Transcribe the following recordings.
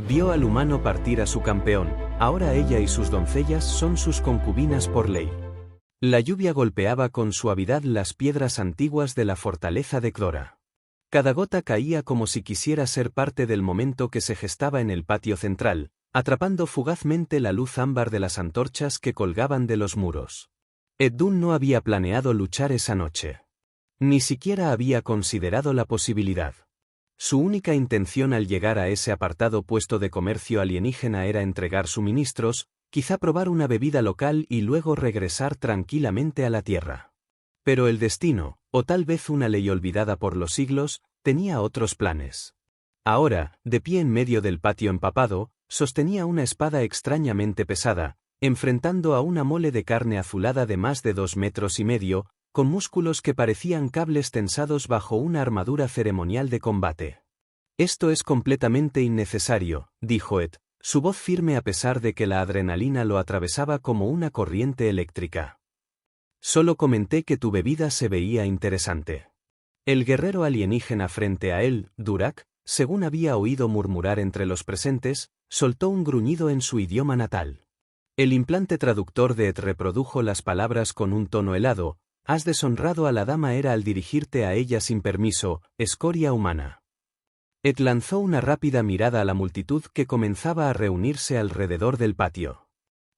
vio al humano partir a su campeón, ahora ella y sus doncellas son sus concubinas por ley. La lluvia golpeaba con suavidad las piedras antiguas de la fortaleza de Clora. Cada gota caía como si quisiera ser parte del momento que se gestaba en el patio central, atrapando fugazmente la luz ámbar de las antorchas que colgaban de los muros. Edun no había planeado luchar esa noche. Ni siquiera había considerado la posibilidad. Su única intención al llegar a ese apartado puesto de comercio alienígena era entregar suministros, quizá probar una bebida local y luego regresar tranquilamente a la Tierra. Pero el destino, o tal vez una ley olvidada por los siglos, tenía otros planes. Ahora, de pie en medio del patio empapado, sostenía una espada extrañamente pesada, enfrentando a una mole de carne azulada de más de 2,5 metros, con músculos que parecían cables tensados bajo una armadura ceremonial de combate. «Esto es completamente innecesario», dijo Ed, su voz firme a pesar de que la adrenalina lo atravesaba como una corriente eléctrica. «Solo comenté que tu bebida se veía interesante». El guerrero alienígena frente a él, Durak, según había oído murmurar entre los presentes, soltó un gruñido en su idioma natal. El implante traductor de Ed reprodujo las palabras con un tono helado. «Has deshonrado a la dama» era al dirigirte a ella sin permiso, escoria humana. Ed lanzó una rápida mirada a la multitud que comenzaba a reunirse alrededor del patio.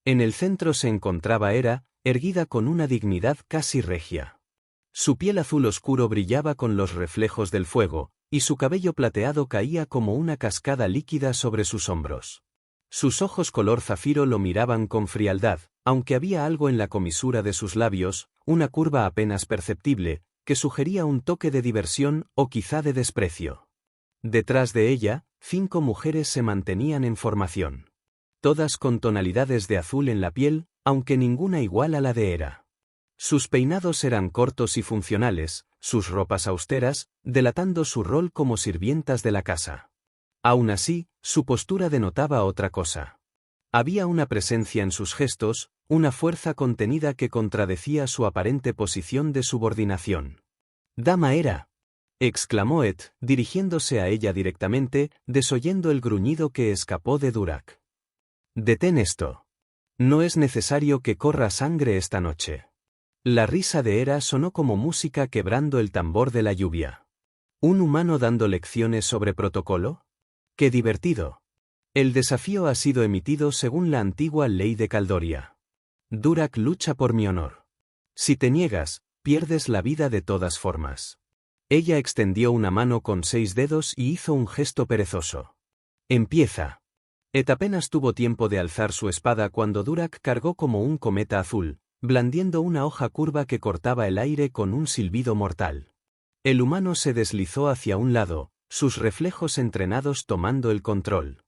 En el centro se encontraba Hera, erguida con una dignidad casi regia. Su piel azul oscuro brillaba con los reflejos del fuego, y su cabello plateado caía como una cascada líquida sobre sus hombros. Sus ojos color zafiro lo miraban con frialdad, aunque había algo en la comisura de sus labios, una curva apenas perceptible, que sugería un toque de diversión o quizá de desprecio. Detrás de ella, 5 mujeres se mantenían en formación. Todas con tonalidades de azul en la piel, aunque ninguna igual a la de Hera. Sus peinados eran cortos y funcionales, sus ropas austeras, delatando su rol como sirvientas de la casa. Aún así, su postura denotaba otra cosa. Había una presencia en sus gestos, una fuerza contenida que contradecía su aparente posición de subordinación. «Dama Hera», exclamó Ed, dirigiéndose a ella directamente, desoyendo el gruñido que escapó de Durak. «Detén esto. No es necesario que corra sangre esta noche». La risa de Hera sonó como música quebrando el tambor de la lluvia. ¿Un humano dando lecciones sobre protocolo? ¡Qué divertido! El desafío ha sido emitido según la antigua ley de Caldoria. Durak lucha por mi honor. Si te niegas, pierdes la vida de todas formas. Ella extendió una mano con 6 dedos y hizo un gesto perezoso. Empieza. Ed apenas tuvo tiempo de alzar su espada cuando Durak cargó como un cometa azul, blandiendo una hoja curva que cortaba el aire con un silbido mortal. El humano se deslizó hacia un lado, sus reflejos entrenados tomando el control.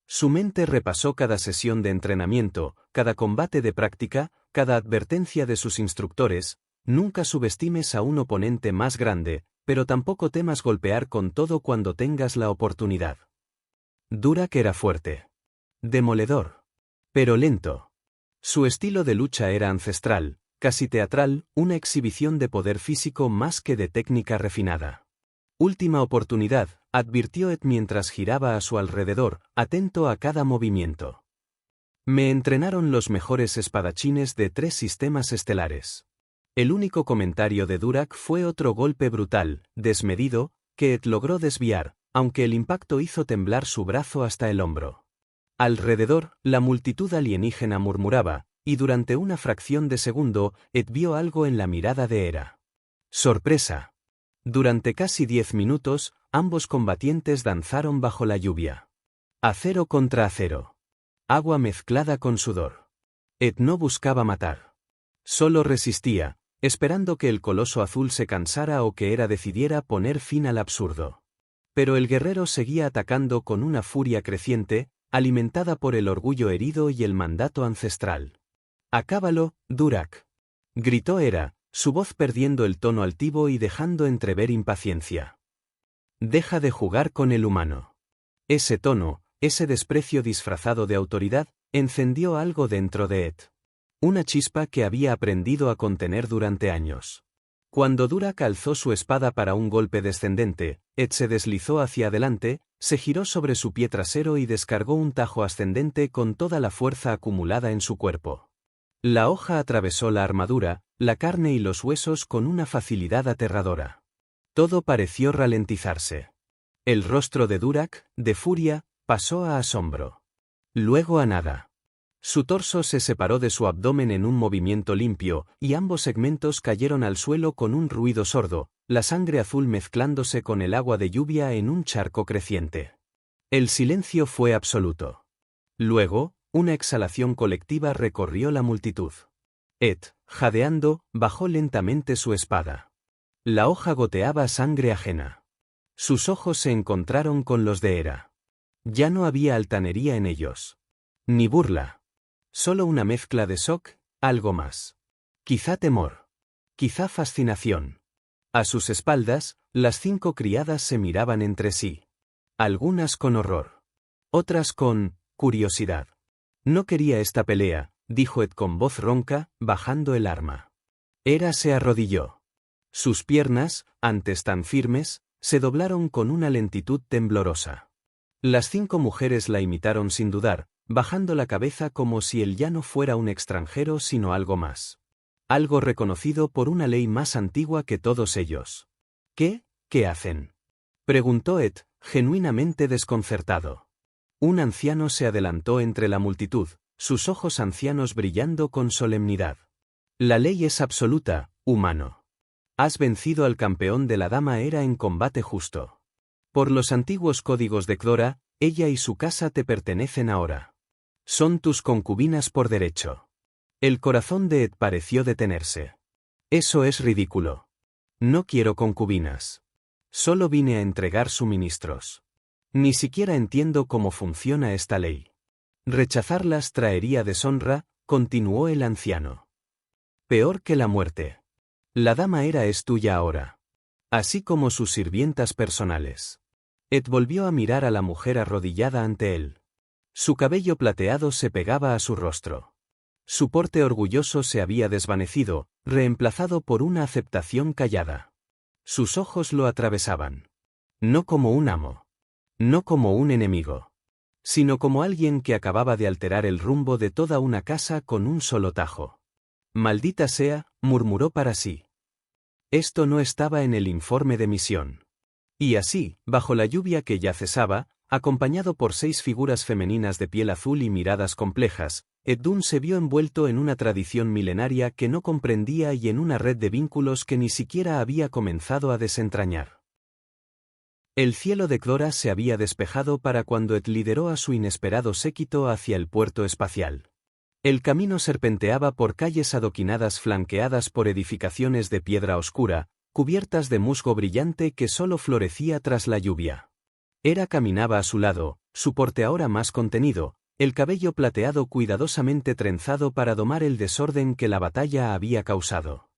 Su mente repasó cada sesión de entrenamiento, cada combate de práctica, cada advertencia de sus instructores. Nunca subestimes a un oponente más grande, pero tampoco temas golpear con todo cuando tengas la oportunidad. Durak era fuerte. Demoledor. Pero lento. Su estilo de lucha era ancestral, casi teatral, una exhibición de poder físico más que de técnica refinada. «Última oportunidad», advirtió Ed mientras giraba a su alrededor, atento a cada movimiento. «Me entrenaron los mejores espadachines de 3 sistemas estelares». El único comentario de Durak fue otro golpe brutal, desmedido, que Ed logró desviar, aunque el impacto hizo temblar su brazo hasta el hombro. Alrededor, la multitud alienígena murmuraba, y durante una fracción de segundo, Ed vio algo en la mirada de Hera. ¡Sorpresa! Durante casi 10 minutos, ambos combatientes danzaron bajo la lluvia. Acero contra acero. Agua mezclada con sudor. Ed no buscaba matar. Solo resistía, esperando que el coloso azul se cansara o que Hera decidiera poner fin al absurdo. Pero el guerrero seguía atacando con una furia creciente, alimentada por el orgullo herido y el mandato ancestral. «Acábalo, Durak», gritó Hera, su voz perdiendo el tono altivo y dejando entrever impaciencia. «Deja de jugar con el humano». Ese tono, ese desprecio disfrazado de autoridad, encendió algo dentro de Ed. Una chispa que había aprendido a contener durante años. Cuando Durak alzó su espada para un golpe descendente, Ed se deslizó hacia adelante, se giró sobre su pie trasero y descargó un tajo ascendente con toda la fuerza acumulada en su cuerpo. La hoja atravesó la armadura, la carne y los huesos con una facilidad aterradora. Todo pareció ralentizarse. El rostro de Durak, de furia, pasó a asombro. Luego a nada. Su torso se separó de su abdomen en un movimiento limpio, y ambos segmentos cayeron al suelo con un ruido sordo, la sangre azul mezclándose con el agua de lluvia en un charco creciente. El silencio fue absoluto. Luego, una exhalación colectiva recorrió la multitud. Ed, jadeando, bajó lentamente su espada. La hoja goteaba sangre ajena. Sus ojos se encontraron con los de Hera. Ya no había altanería en ellos. Ni burla. Solo una mezcla de shock, algo más. Quizá temor. Quizá fascinación. A sus espaldas, las 5 criadas se miraban entre sí. Algunas con horror. Otras con curiosidad. No quería esta pelea, dijo Ed con voz ronca, bajando el arma. Hera se arrodilló. Sus piernas, antes tan firmes, se doblaron con una lentitud temblorosa. Las 5 mujeres la imitaron sin dudar, bajando la cabeza como si él ya no fuera un extranjero sino algo más. Algo reconocido por una ley más antigua que todos ellos. ¿Qué hacen?, preguntó Ed, genuinamente desconcertado. Un anciano se adelantó entre la multitud, sus ojos ancianos brillando con solemnidad. La ley es absoluta, humano. Has vencido al campeón de la dama Hera en combate justo. Por los antiguos códigos de Cdora, ella y su casa te pertenecen ahora. Son tus concubinas por derecho. El corazón de Ed pareció detenerse. Eso es ridículo. No quiero concubinas. Solo vine a entregar suministros. Ni siquiera entiendo cómo funciona esta ley. Rechazarlas traería deshonra, continuó el anciano. Peor que la muerte. La dama Hera es tuya ahora. Así como sus sirvientas personales. Ed volvió a mirar a la mujer arrodillada ante él. Su cabello plateado se pegaba a su rostro. Su porte orgulloso se había desvanecido, reemplazado por una aceptación callada. Sus ojos lo atravesaban. No como un amo. No como un enemigo. Sino como alguien que acababa de alterar el rumbo de toda una casa con un solo tajo. Maldita sea, murmuró para sí. Esto no estaba en el informe de misión. Y así, bajo la lluvia que ya cesaba, acompañado por 6 figuras femeninas de piel azul y miradas complejas, Ed Dún se vio envuelto en una tradición milenaria que no comprendía y en una red de vínculos que ni siquiera había comenzado a desentrañar. El cielo de Cdora se había despejado para cuando Ed lideró a su inesperado séquito hacia el puerto espacial. El camino serpenteaba por calles adoquinadas flanqueadas por edificaciones de piedra oscura, cubiertas de musgo brillante que solo florecía tras la lluvia. Hera caminaba a su lado, su porte ahora más contenido, el cabello plateado cuidadosamente trenzado para domar el desorden que la batalla había causado.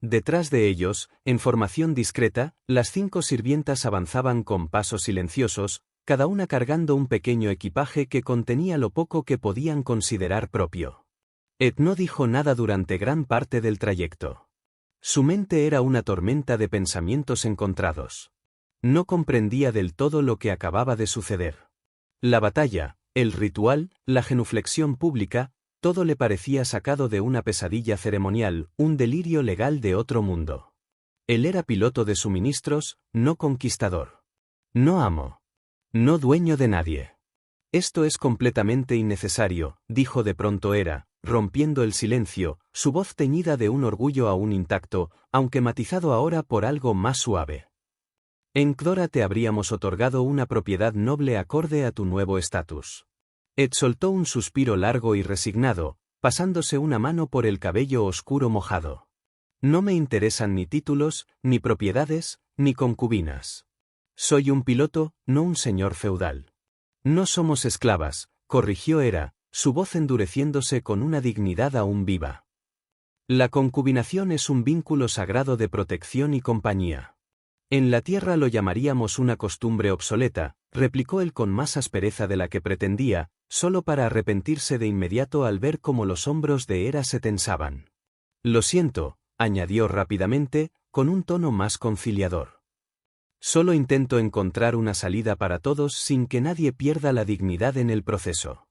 Detrás de ellos, en formación discreta, las 5 sirvientas avanzaban con pasos silenciosos, cada una cargando un pequeño equipaje que contenía lo poco que podían considerar propio. Ed no dijo nada durante gran parte del trayecto. Su mente era una tormenta de pensamientos encontrados. No comprendía del todo lo que acababa de suceder. La batalla, el ritual, la genuflexión pública, todo le parecía sacado de una pesadilla ceremonial, un delirio legal de otro mundo. Él era piloto de suministros, no conquistador. No amo. No dueño de nadie. Esto es completamente innecesario, dijo de pronto Hera, rompiendo el silencio, su voz teñida de un orgullo aún intacto, aunque matizado ahora por algo más suave. En Cdora te habríamos otorgado una propiedad noble acorde a tu nuevo estatus. Ed soltó un suspiro largo y resignado, pasándose una mano por el cabello oscuro mojado. No me interesan ni títulos, ni propiedades, ni concubinas. Soy un piloto, no un señor feudal. No somos esclavas, corrigió Hera, su voz endureciéndose con una dignidad aún viva. La concubinación es un vínculo sagrado de protección y compañía. En la tierra lo llamaríamos una costumbre obsoleta, replicó él con más aspereza de la que pretendía, solo para arrepentirse de inmediato al ver cómo los hombros de Hera se tensaban. Lo siento, añadió rápidamente, con un tono más conciliador. Solo intento encontrar una salida para todos sin que nadie pierda la dignidad en el proceso.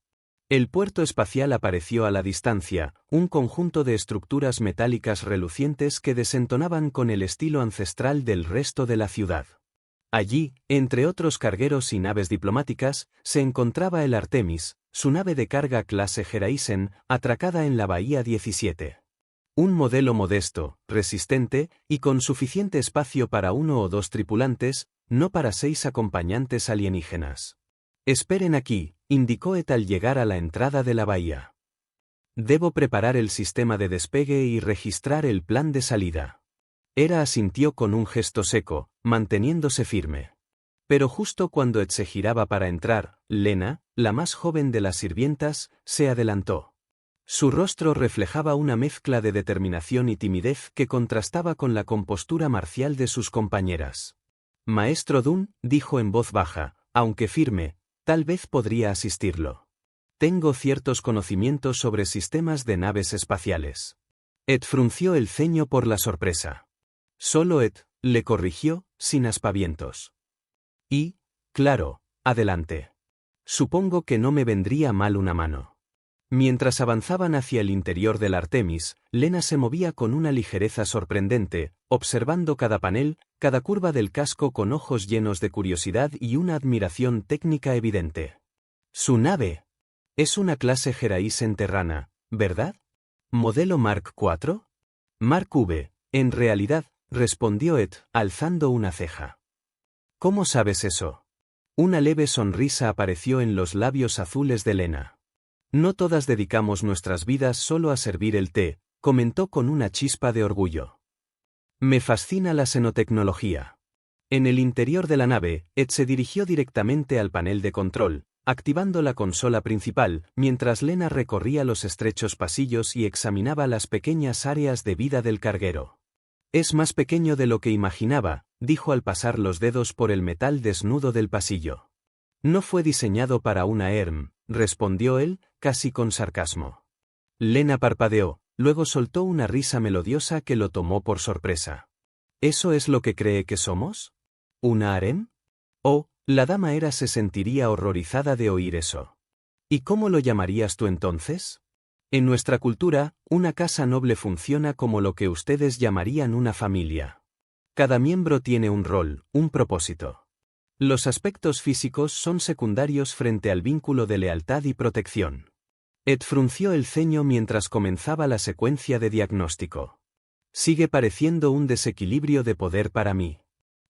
El puerto espacial apareció a la distancia, un conjunto de estructuras metálicas relucientes que desentonaban con el estilo ancestral del resto de la ciudad. Allí, entre otros cargueros y naves diplomáticas, se encontraba el Artemis, su nave de carga clase Geraisen, atracada en la Bahía 17. Un modelo modesto, resistente, y con suficiente espacio para 1 o 2 tripulantes, no para 6 acompañantes alienígenas. «Esperen aquí», indicó Ed al llegar a la entrada de la bahía. «Debo preparar el sistema de despegue y registrar el plan de salida». Hera asintió con un gesto seco, manteniéndose firme. Pero justo cuando Ed se giraba para entrar, Lena, la más joven de las sirvientas, se adelantó. Su rostro reflejaba una mezcla de determinación y timidez que contrastaba con la compostura marcial de sus compañeras. «Maestro Dun», dijo en voz baja, aunque firme, «tal vez podría asistirlo. Tengo ciertos conocimientos sobre sistemas de naves espaciales». Ed frunció el ceño por la sorpresa. «Solo Ed», le corrigió, sin aspavientos. «Y, claro, adelante. Supongo que no me vendría mal una mano». Mientras avanzaban hacia el interior del Artemis, Lena se movía con una ligereza sorprendente, observando cada panel, cada curva del casco con ojos llenos de curiosidad y una admiración técnica evidente. «Su nave. Es una clase Geraisen terrana, ¿verdad? ¿Modelo Mark IV? Mark V, en realidad», respondió Ed, alzando una ceja. «¿Cómo sabes eso?» Una leve sonrisa apareció en los labios azules de Lena. «No todas dedicamos nuestras vidas solo a servir el té», comentó con una chispa de orgullo. «Me fascina la xenotecnología». En el interior de la nave, Ed se dirigió directamente al panel de control, activando la consola principal, mientras Lena recorría los estrechos pasillos y examinaba las pequeñas áreas de vida del carguero. «Es más pequeño de lo que imaginaba», dijo al pasar los dedos por el metal desnudo del pasillo. «No fue diseñado para una ERM», respondió él, casi con sarcasmo. Lena parpadeó, luego soltó una risa melodiosa que lo tomó por sorpresa. «¿Eso es lo que cree que somos? ¿Una harem?» Oh, la dama Hera se sentiría horrorizada de oír eso. «¿Y cómo lo llamarías tú entonces?» «En nuestra cultura, una casa noble funciona como lo que ustedes llamarían una familia. Cada miembro tiene un rol, un propósito. Los aspectos físicos son secundarios frente al vínculo de lealtad y protección». Ed frunció el ceño mientras comenzaba la secuencia de diagnóstico. «Sigue pareciendo un desequilibrio de poder para mí».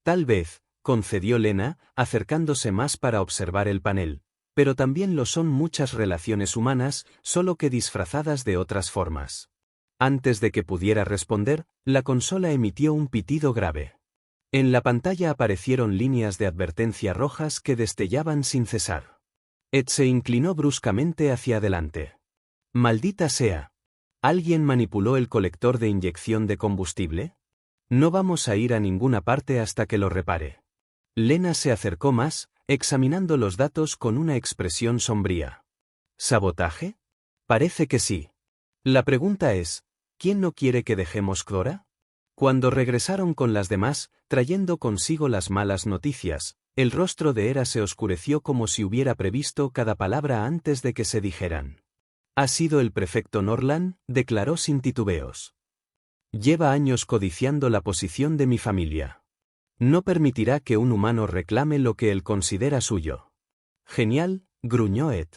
«Tal vez», concedió Lena, acercándose más para observar el panel, «pero también lo son muchas relaciones humanas, solo que disfrazadas de otras formas». Antes de que pudiera responder, la consola emitió un pitido grave. En la pantalla aparecieron líneas de advertencia rojas que destellaban sin cesar. Ed se inclinó bruscamente hacia adelante. «Maldita sea. ¿Alguien manipuló el colector de inyección de combustible? No vamos a ir a ninguna parte hasta que lo repare». Lena se acercó más, examinando los datos con una expresión sombría. «¿Sabotaje? Parece que sí. La pregunta es, ¿quién no quiere que dejemos Clora?» Cuando regresaron con las demás, trayendo consigo las malas noticias, el rostro de Hera se oscureció como si hubiera previsto cada palabra antes de que se dijeran. «Ha sido el prefecto Norlan», declaró sin titubeos. «Lleva años codiciando la posición de mi familia. No permitirá que un humano reclame lo que él considera suyo». «Genial», gruñó Ed.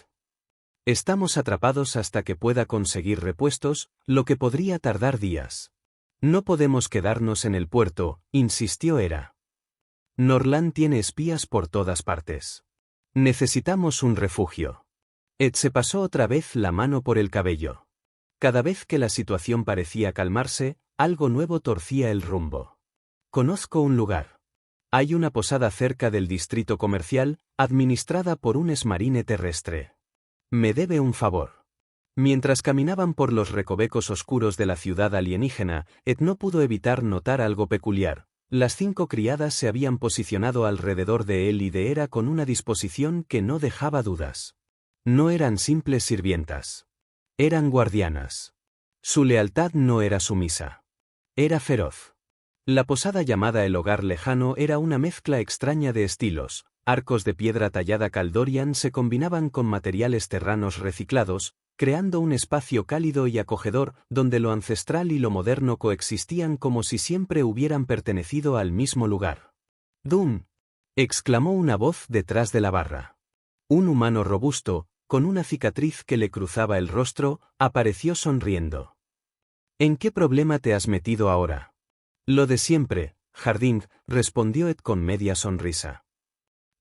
«Estamos atrapados hasta que pueda conseguir repuestos, lo que podría tardar días». «No podemos quedarnos en el puerto», insistió Hera. «Norlan tiene espías por todas partes. Necesitamos un refugio». Ed se pasó otra vez la mano por el cabello. Cada vez que la situación parecía calmarse, algo nuevo torcía el rumbo. «Conozco un lugar. Hay una posada cerca del distrito comercial, administrada por un esmarine terrestre. Me debe un favor». Mientras caminaban por los recovecos oscuros de la ciudad alienígena, Ed no pudo evitar notar algo peculiar. Las 5 criadas se habían posicionado alrededor de él y de Hera con una disposición que no dejaba dudas. No eran simples sirvientas. Eran guardianas. Su lealtad no era sumisa. Era feroz. La posada llamada El Hogar Lejano era una mezcla extraña de estilos. Arcos de piedra tallada Kaldorian se combinaban con materiales terranos reciclados, creando un espacio cálido y acogedor donde lo ancestral y lo moderno coexistían como si siempre hubieran pertenecido al mismo lugar. ¡Dun! Exclamó una voz detrás de la barra. Un humano robusto, con una cicatriz que le cruzaba el rostro, apareció sonriendo. ¿En qué problema te has metido ahora? Lo de siempre, Jardín, respondió Ed con media sonrisa.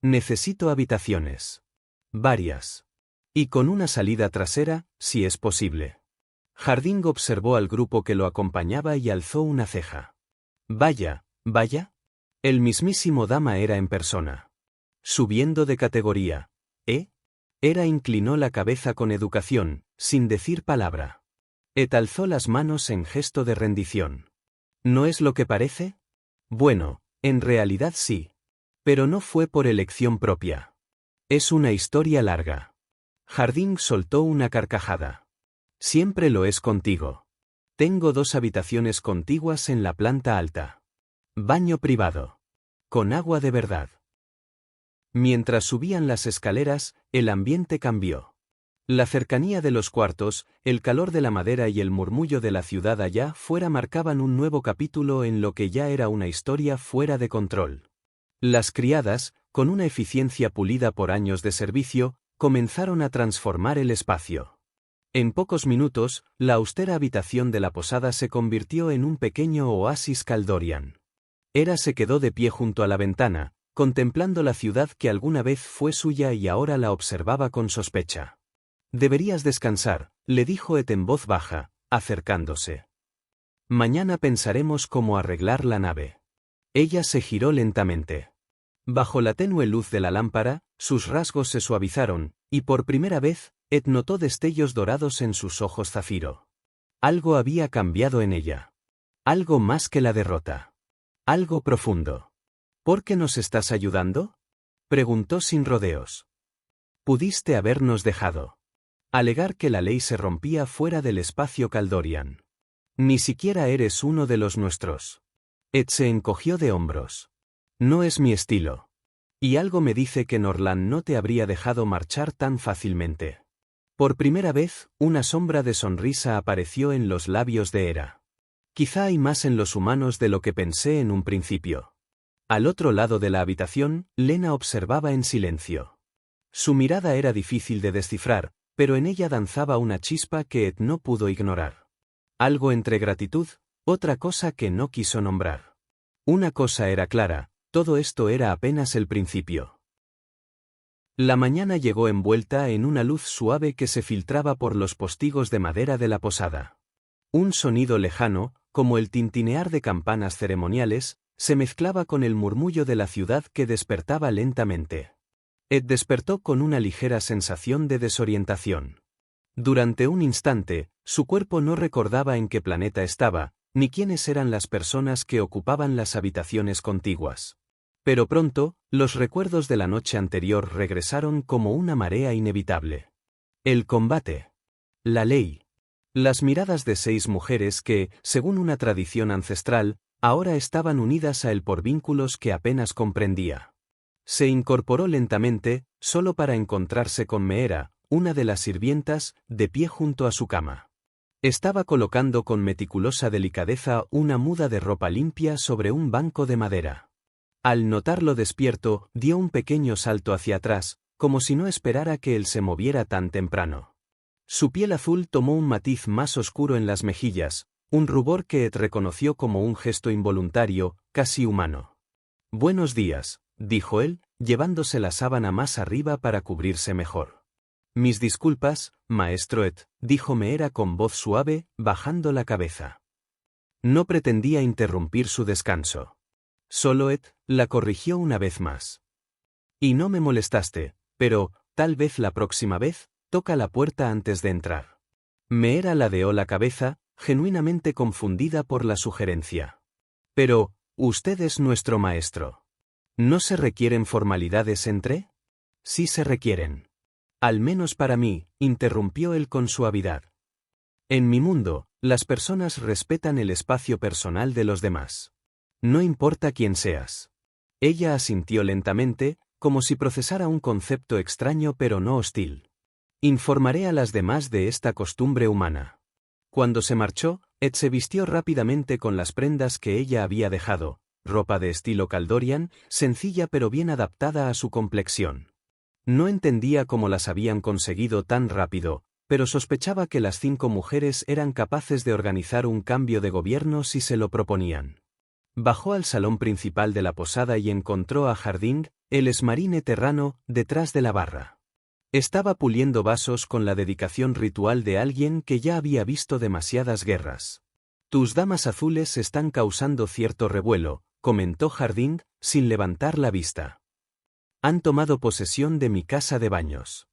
Necesito habitaciones. Varias. Y con una salida trasera, si es posible. Jardín observó al grupo que lo acompañaba y alzó una ceja. Vaya, vaya. El mismísimo Dama era en persona. Subiendo de categoría, ¿eh? Hera inclinó la cabeza con educación, sin decir palabra. Ed alzó las manos en gesto de rendición. ¿No es lo que parece? Bueno, en realidad sí. Pero no fue por elección propia. Es una historia larga. Jardín soltó una carcajada. Siempre lo es contigo. Tengo 2 habitaciones contiguas en la planta alta. Baño privado. Con agua de verdad. Mientras subían las escaleras, el ambiente cambió. La cercanía de los cuartos, el calor de la madera y el murmullo de la ciudad allá fuera marcaban un nuevo capítulo en lo que ya era una historia fuera de control. Las criadas, con una eficiencia pulida por años de servicio, comenzaron a transformar el espacio. En pocos minutos, la austera habitación de la posada se convirtió en un pequeño oasis Kaldorian. Hera se quedó de pie junto a la ventana, contemplando la ciudad que alguna vez fue suya y ahora la observaba con sospecha. Deberías descansar, le dijo Ed en voz baja, acercándose. Mañana pensaremos cómo arreglar la nave. Ella se giró lentamente. Bajo la tenue luz de la lámpara, sus rasgos se suavizaron, y por primera vez, Ed notó destellos dorados en sus ojos zafiro. Algo había cambiado en ella. Algo más que la derrota. Algo profundo. ¿Por qué nos estás ayudando? Preguntó sin rodeos. Pudiste habernos dejado. Alegar que la ley se rompía fuera del espacio Kaldorian. Ni siquiera eres uno de los nuestros. Ed se encogió de hombros. No es mi estilo. Y algo me dice que Norlan no te habría dejado marchar tan fácilmente. Por primera vez, una sombra de sonrisa apareció en los labios de Hera. Quizá hay más en los humanos de lo que pensé en un principio. Al otro lado de la habitación, Lena observaba en silencio. Su mirada era difícil de descifrar, pero en ella danzaba una chispa que Ed no pudo ignorar. Algo entre gratitud, otra cosa que no quiso nombrar. Una cosa era clara. Todo esto era apenas el principio. La mañana llegó envuelta en una luz suave que se filtraba por los postigos de madera de la posada. Un sonido lejano, como el tintinear de campanas ceremoniales, se mezclaba con el murmullo de la ciudad que despertaba lentamente. Ed despertó con una ligera sensación de desorientación. Durante un instante, su cuerpo no recordaba en qué planeta estaba, ni quiénes eran las personas que ocupaban las habitaciones contiguas. Pero pronto, los recuerdos de la noche anterior regresaron como una marea inevitable. El combate. La ley. Las miradas de 6 mujeres que, según una tradición ancestral, ahora estaban unidas a él por vínculos que apenas comprendía. Se incorporó lentamente, solo para encontrarse con Meera, una de las sirvientas, de pie junto a su cama. Estaba colocando con meticulosa delicadeza una muda de ropa limpia sobre un banco de madera. Al notarlo despierto, dio un pequeño salto hacia atrás, como si no esperara que él se moviera tan temprano. Su piel azul tomó un matiz más oscuro en las mejillas, un rubor que Ed reconoció como un gesto involuntario, casi humano. Buenos días, dijo él, llevándose la sábana más arriba para cubrirse mejor. Mis disculpas, maestro Ed, dijo Meera con voz suave, bajando la cabeza. No pretendía interrumpir su descanso. Solo Ed la corrigió una vez más. Y no me molestaste, pero, tal vez la próxima vez, toca la puerta antes de entrar. Meera ladeó la cabeza, genuinamente confundida por la sugerencia. Pero, usted es nuestro maestro. ¿No se requieren formalidades entre? Sí se requieren. Al menos para mí, interrumpió él con suavidad. En mi mundo, las personas respetan el espacio personal de los demás. No importa quién seas. Ella asintió lentamente, como si procesara un concepto extraño pero no hostil. Informaré a las demás de esta costumbre humana. Cuando se marchó, Ed se vistió rápidamente con las prendas que ella había dejado, ropa de estilo Kaldorian, sencilla pero bien adaptada a su complexión. No entendía cómo las habían conseguido tan rápido, pero sospechaba que las 5 mujeres eran capaces de organizar un cambio de gobierno si se lo proponían. Bajó al salón principal de la posada y encontró a Harding, el esmarine terrano, detrás de la barra. Estaba puliendo vasos con la dedicación ritual de alguien que ya había visto demasiadas guerras. Tus damas azules están causando cierto revuelo, comentó Harding, sin levantar la vista. Han tomado posesión de mi casa de baños.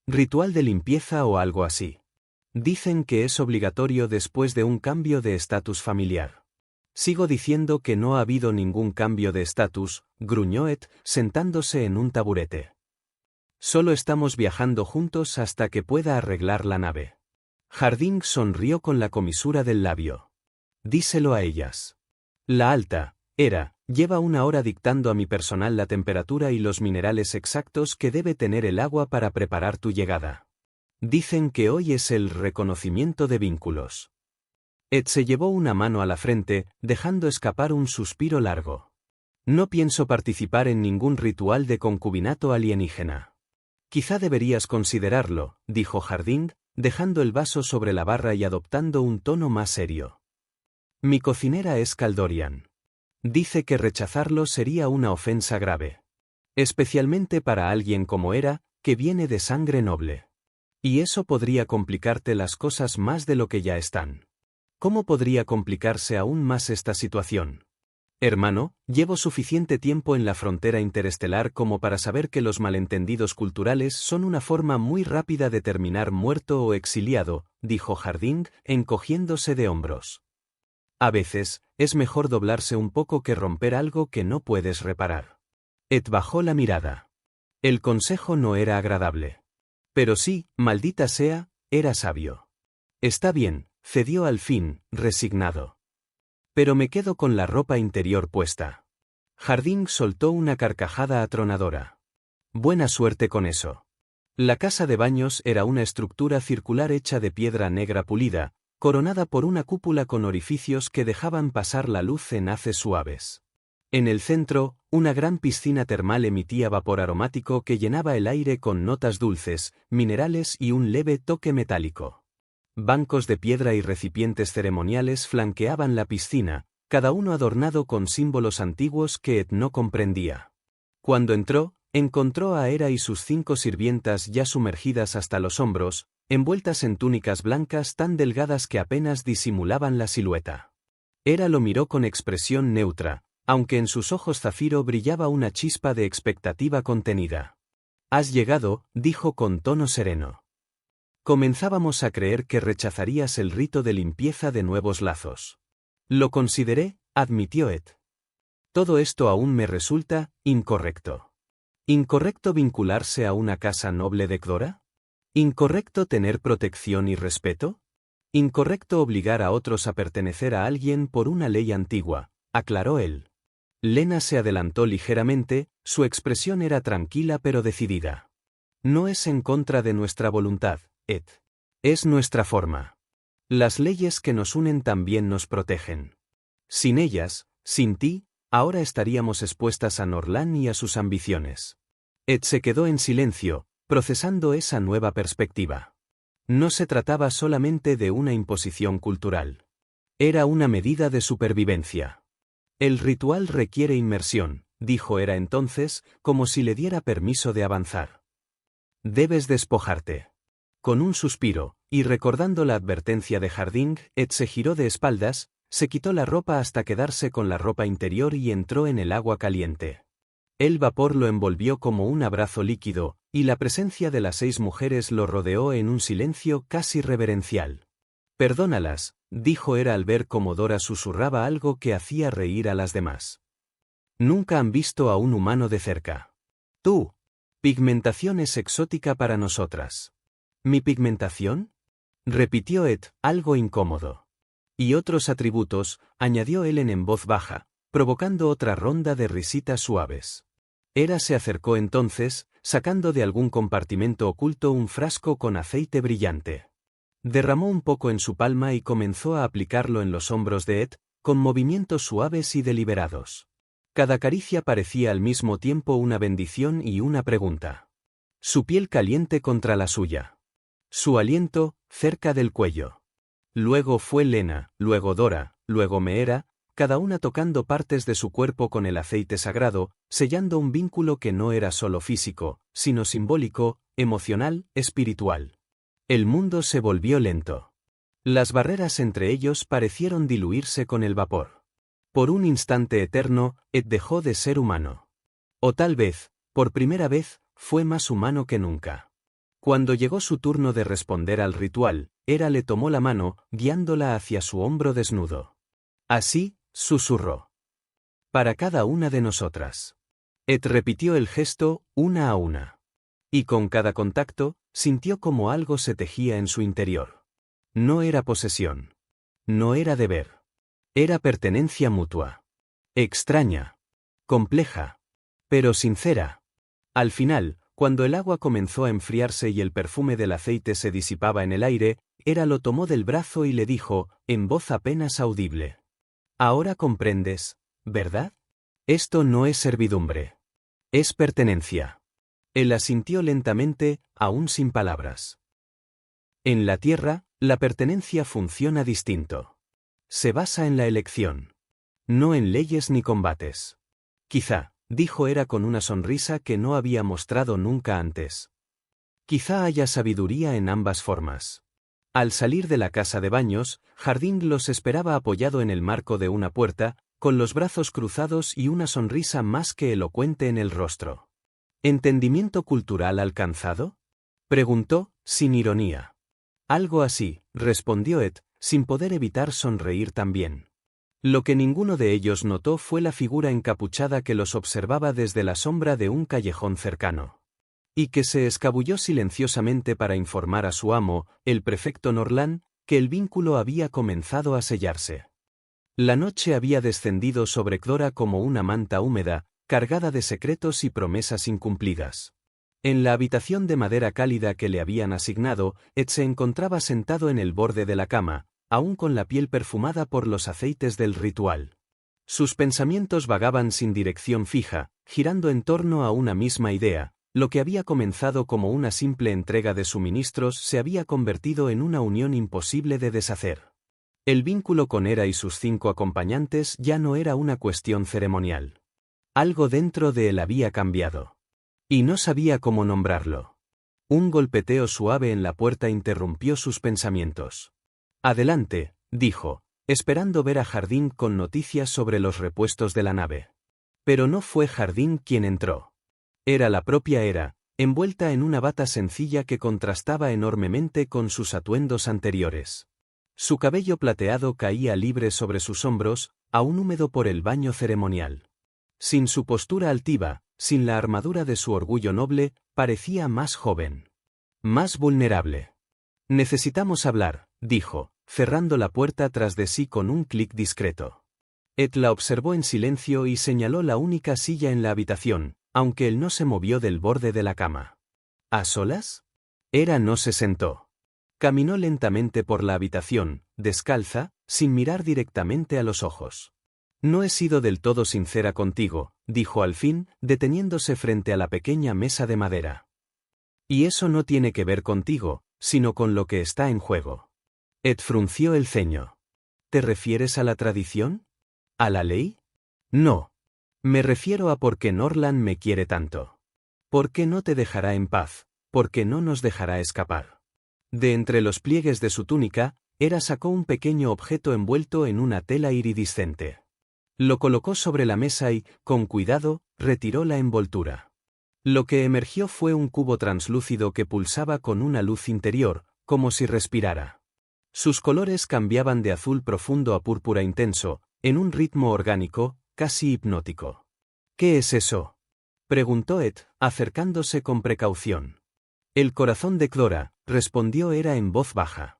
Ritual de limpieza o algo así. Dicen que es obligatorio después de un cambio de estatus familiar. Sigo diciendo que no ha habido ningún cambio de estatus, gruñó Ed, sentándose en un taburete. Solo estamos viajando juntos hasta que pueda arreglar la nave. Harding sonrió con la comisura del labio. Díselo a ellas. La alta, lleva 1 hora dictando a mi personal la temperatura y los minerales exactos que debe tener el agua para preparar tu llegada. Dicen que hoy es el reconocimiento de vínculos. Ed se llevó una mano a la frente, dejando escapar un suspiro largo. No pienso participar en ningún ritual de concubinato alienígena. Quizá deberías considerarlo, dijo Harding, dejando el vaso sobre la barra y adoptando un tono más serio. Mi cocinera es Kaldorian. Dice que rechazarlo sería una ofensa grave. Especialmente para alguien como Hera, que viene de sangre noble. Y eso podría complicarte las cosas más de lo que ya están. ¿Cómo podría complicarse aún más esta situación? Hermano, llevo suficiente tiempo en la frontera interestelar como para saber que los malentendidos culturales son una forma muy rápida de terminar muerto o exiliado, dijo Harding, encogiéndose de hombros. A veces, es mejor doblarse un poco que romper algo que no puedes reparar. Ed bajó la mirada. El consejo no era agradable. Pero sí, maldita sea, era sabio. Está bien, cedió al fin, resignado. Pero me quedo con la ropa interior puesta. Harding soltó una carcajada atronadora. Buena suerte con eso. La casa de baños era una estructura circular hecha de piedra negra pulida, coronada por una cúpula con orificios que dejaban pasar la luz en haces suaves. En el centro, una gran piscina termal emitía vapor aromático que llenaba el aire con notas dulces, minerales y un leve toque metálico. Bancos de piedra y recipientes ceremoniales flanqueaban la piscina, cada uno adornado con símbolos antiguos que Ed no comprendía. Cuando encontró a Hera y sus 5 sirvientas ya sumergidas hasta los hombros, envueltas en túnicas blancas tan delgadas que apenas disimulaban la silueta. Hera lo miró con expresión neutra, aunque en sus ojos zafiro brillaba una chispa de expectativa contenida. Has llegado, dijo con tono sereno. Comenzábamos a creer que rechazarías el rito de limpieza de nuevos lazos. Lo consideré, admitió Ed. Todo esto aún me resulta incorrecto. ¿Incorrecto vincularse a una casa noble de Cdora? ¿Incorrecto tener protección y respeto? ¿Incorrecto obligar a otros a pertenecer a alguien por una ley antigua?, aclaró él. Lena se adelantó ligeramente, su expresión era tranquila pero decidida. No es en contra de nuestra voluntad, Ed. Es nuestra forma. Las leyes que nos unen también nos protegen. Sin ellas, sin ti, ahora estaríamos expuestas a Norlan y a sus ambiciones. Ed se quedó en silencio, procesando esa nueva perspectiva. No se trataba solamente de una imposición cultural. Era una medida de supervivencia. El ritual requiere inmersión, dijo Hera entonces, como si le diera permiso de avanzar. Debes despojarte. Con un suspiro, y recordando la advertencia de Harding, Ed se giró de espaldas, se quitó la ropa hasta quedarse con la ropa interior y entró en el agua caliente. El vapor lo envolvió como un abrazo líquido, y la presencia de las 6 mujeres lo rodeó en un silencio casi reverencial. Perdónalas, dijo Hera al ver cómo Dora susurraba algo que hacía reír a las demás. Nunca han visto a un humano de cerca. Tú. Pigmentación es exótica para nosotras. ¿Mi pigmentación? Repitió Ed, algo incómodo. Y otros atributos, añadió Ellen en voz baja, provocando otra ronda de risitas suaves. Hera se acercó entonces, sacando de algún compartimento oculto un frasco con aceite brillante. Derramó un poco en su palma y comenzó a aplicarlo en los hombros de Ed, con movimientos suaves y deliberados. Cada caricia parecía al mismo tiempo una bendición y una pregunta. Su piel caliente contra la suya. Su aliento, cerca del cuello. Luego fue Lena, luego Dora, luego Meera, cada una tocando partes de su cuerpo con el aceite sagrado, sellando un vínculo que no era solo físico, sino simbólico, emocional, espiritual. El mundo se volvió lento. Las barreras entre ellos parecieron diluirse con el vapor. Por un instante eterno, Ed dejó de ser humano. O tal vez, por primera vez, fue más humano que nunca. Cuando llegó su turno de responder al ritual, Hera le tomó la mano, guiándola hacia su hombro desnudo. Así, susurró. Para cada una de nosotras. Ed repitió el gesto, una a una. Y con cada contacto, sintió como algo se tejía en su interior. No era posesión. No era deber. Era pertenencia mutua. Extraña. Compleja. Pero sincera. Al final, cuando el agua comenzó a enfriarse y el perfume del aceite se disipaba en el aire, Hera lo tomó del brazo y le dijo, en voz apenas audible. Ahora comprendes, ¿verdad? Esto no es servidumbre. Es pertenencia. Él asintió lentamente, aún sin palabras. En la tierra, la pertenencia funciona distinto. Se basa en la elección. No en leyes ni combates. Quizá, dijo Hera con una sonrisa que no había mostrado nunca antes. Quizá haya sabiduría en ambas formas. Al salir de la casa de baños, Jardín los esperaba apoyado en el marco de una puerta, con los brazos cruzados y una sonrisa más que elocuente en el rostro. ¿Entendimiento cultural alcanzado? Preguntó, sin ironía. Algo así, respondió Ed, sin poder evitar sonreír también. Lo que ninguno de ellos notó fue la figura encapuchada que los observaba desde la sombra de un callejón cercano. Y que se escabulló silenciosamente para informar a su amo, el prefecto Norlan, que el vínculo había comenzado a sellarse. La noche había descendido sobre Clora como una manta húmeda, cargada de secretos y promesas incumplidas. En la habitación de madera cálida que le habían asignado, Ed se encontraba sentado en el borde de la cama, aún con la piel perfumada por los aceites del ritual. Sus pensamientos vagaban sin dirección fija, girando en torno a una misma idea. Lo que había comenzado como una simple entrega de suministros se había convertido en una unión imposible de deshacer. El vínculo con Hera y sus 5 acompañantes ya no era una cuestión ceremonial. Algo dentro de él había cambiado. Y no sabía cómo nombrarlo. Un golpeteo suave en la puerta interrumpió sus pensamientos. Adelante, dijo, esperando ver a Jardín con noticias sobre los repuestos de la nave. Pero no fue Jardín quien entró. Era la propia Hera, envuelta en una bata sencilla que contrastaba enormemente con sus atuendos anteriores. Su cabello plateado caía libre sobre sus hombros, aún húmedo por el baño ceremonial. Sin su postura altiva, sin la armadura de su orgullo noble, parecía más joven. Más vulnerable. Necesitamos hablar, dijo, cerrando la puerta tras de sí con un clic discreto. Ed la observó en silencio y señaló la única silla en la habitación, aunque él no se movió del borde de la cama. ¿A solas? Hera no se sentó. Caminó lentamente por la habitación, descalza, sin mirar directamente a los ojos. No he sido del todo sincera contigo, dijo al fin, deteniéndose frente a la pequeña mesa de madera. Y eso no tiene que ver contigo, sino con lo que está en juego. Ed frunció el ceño. ¿Te refieres a la tradición? ¿A la ley? No. Me refiero a por qué Norlan me quiere tanto. ¿Por qué no te dejará en paz? ¿Por qué no nos dejará escapar? De entre los pliegues de su túnica, Hera sacó un pequeño objeto envuelto en una tela iridiscente. Lo colocó sobre la mesa y, con cuidado, retiró la envoltura. Lo que emergió fue un cubo translúcido que pulsaba con una luz interior, como si respirara. Sus colores cambiaban de azul profundo a púrpura intenso, en un ritmo orgánico, casi hipnótico. ¿Qué es eso?, preguntó Ed, acercándose con precaución. El corazón de Clora, respondió Hera en voz baja.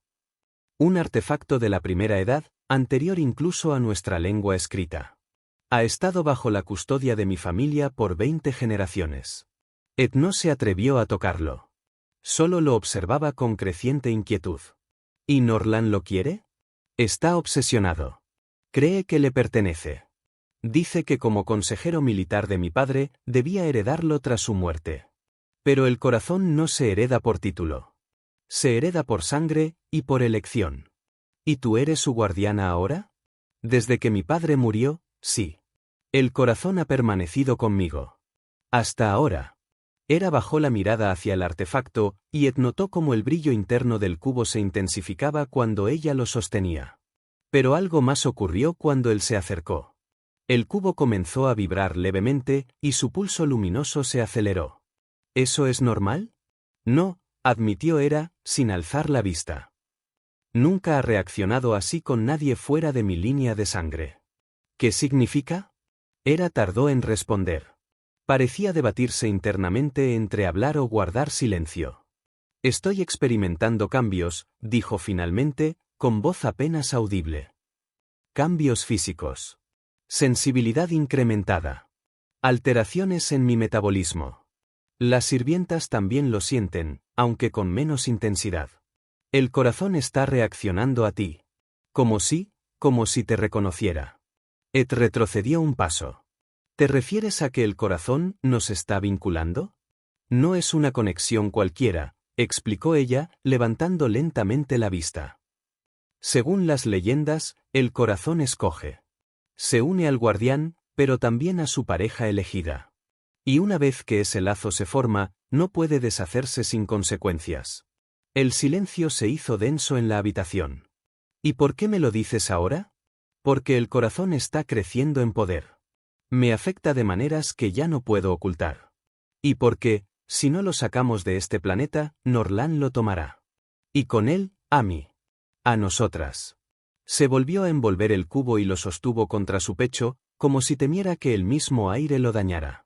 Un artefacto de la primera edad, anterior incluso a nuestra lengua escrita. Ha estado bajo la custodia de mi familia por 20 generaciones. Ed no se atrevió a tocarlo. Solo lo observaba con creciente inquietud. ¿Y Norlan lo quiere? Está obsesionado. Cree que le pertenece. Dice que como consejero militar de mi padre, debía heredarlo tras su muerte. Pero el corazón no se hereda por título. Se hereda por sangre y por elección. ¿Y tú eres su guardiana ahora? Desde que mi padre murió, sí. El corazón ha permanecido conmigo. Hasta ahora. Hera bajó la mirada hacia el artefacto, y Ed notó cómo el brillo interno del cubo se intensificaba cuando ella lo sostenía. Pero algo más ocurrió cuando él se acercó. El cubo comenzó a vibrar levemente, y su pulso luminoso se aceleró. ¿Eso es normal? No, admitió Hera, sin alzar la vista. Nunca ha reaccionado así con nadie fuera de mi línea de sangre. ¿Qué significa? Hera tardó en responder. Parecía debatirse internamente entre hablar o guardar silencio. Estoy experimentando cambios, dijo finalmente, con voz apenas audible. Cambios físicos. Sensibilidad incrementada. Alteraciones en mi metabolismo. Las sirvientas también lo sienten, aunque con menos intensidad. El corazón está reaccionando a ti. Como si te reconociera. Ed retrocedió un paso. ¿Te refieres a que el corazón nos está vinculando? No es una conexión cualquiera, explicó ella, levantando lentamente la vista. Según las leyendas, el corazón escoge. Se une al guardián, pero también a su pareja elegida. Y una vez que ese lazo se forma, no puede deshacerse sin consecuencias. El silencio se hizo denso en la habitación. ¿Y por qué me lo dices ahora? Porque el corazón está creciendo en poder. Me afecta de maneras que ya no puedo ocultar. Y porque, si no lo sacamos de este planeta, Norlan lo tomará. Y con él, a mí. A nosotras. Se volvió a envolver el cubo y lo sostuvo contra su pecho, como si temiera que el mismo aire lo dañara.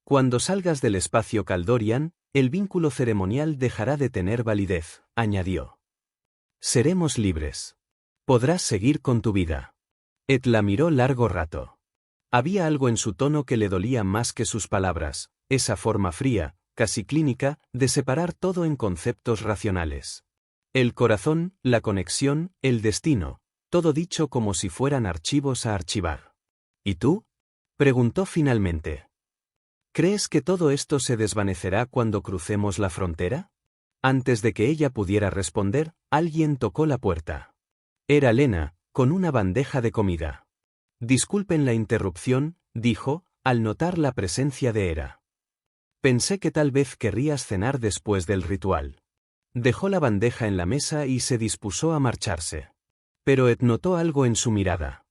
Cuando salgas del espacio Kaldorian, el vínculo ceremonial dejará de tener validez, añadió. Seremos libres. Podrás seguir con tu vida. Ed la miró largo rato. Había algo en su tono que le dolía más que sus palabras, esa forma fría, casi clínica, de separar todo en conceptos racionales. El corazón, la conexión, el destino, todo dicho como si fueran archivos a archivar. ¿Y tú? Preguntó finalmente. ¿Crees que todo esto se desvanecerá cuando crucemos la frontera? Antes de que ella pudiera responder, alguien tocó la puerta. Era Lena, con una bandeja de comida. Disculpen la interrupción, dijo, al notar la presencia de Hera. Pensé que tal vez querrías cenar después del ritual. Dejó la bandeja en la mesa y se dispuso a marcharse. Pero Ed notó algo en su mirada.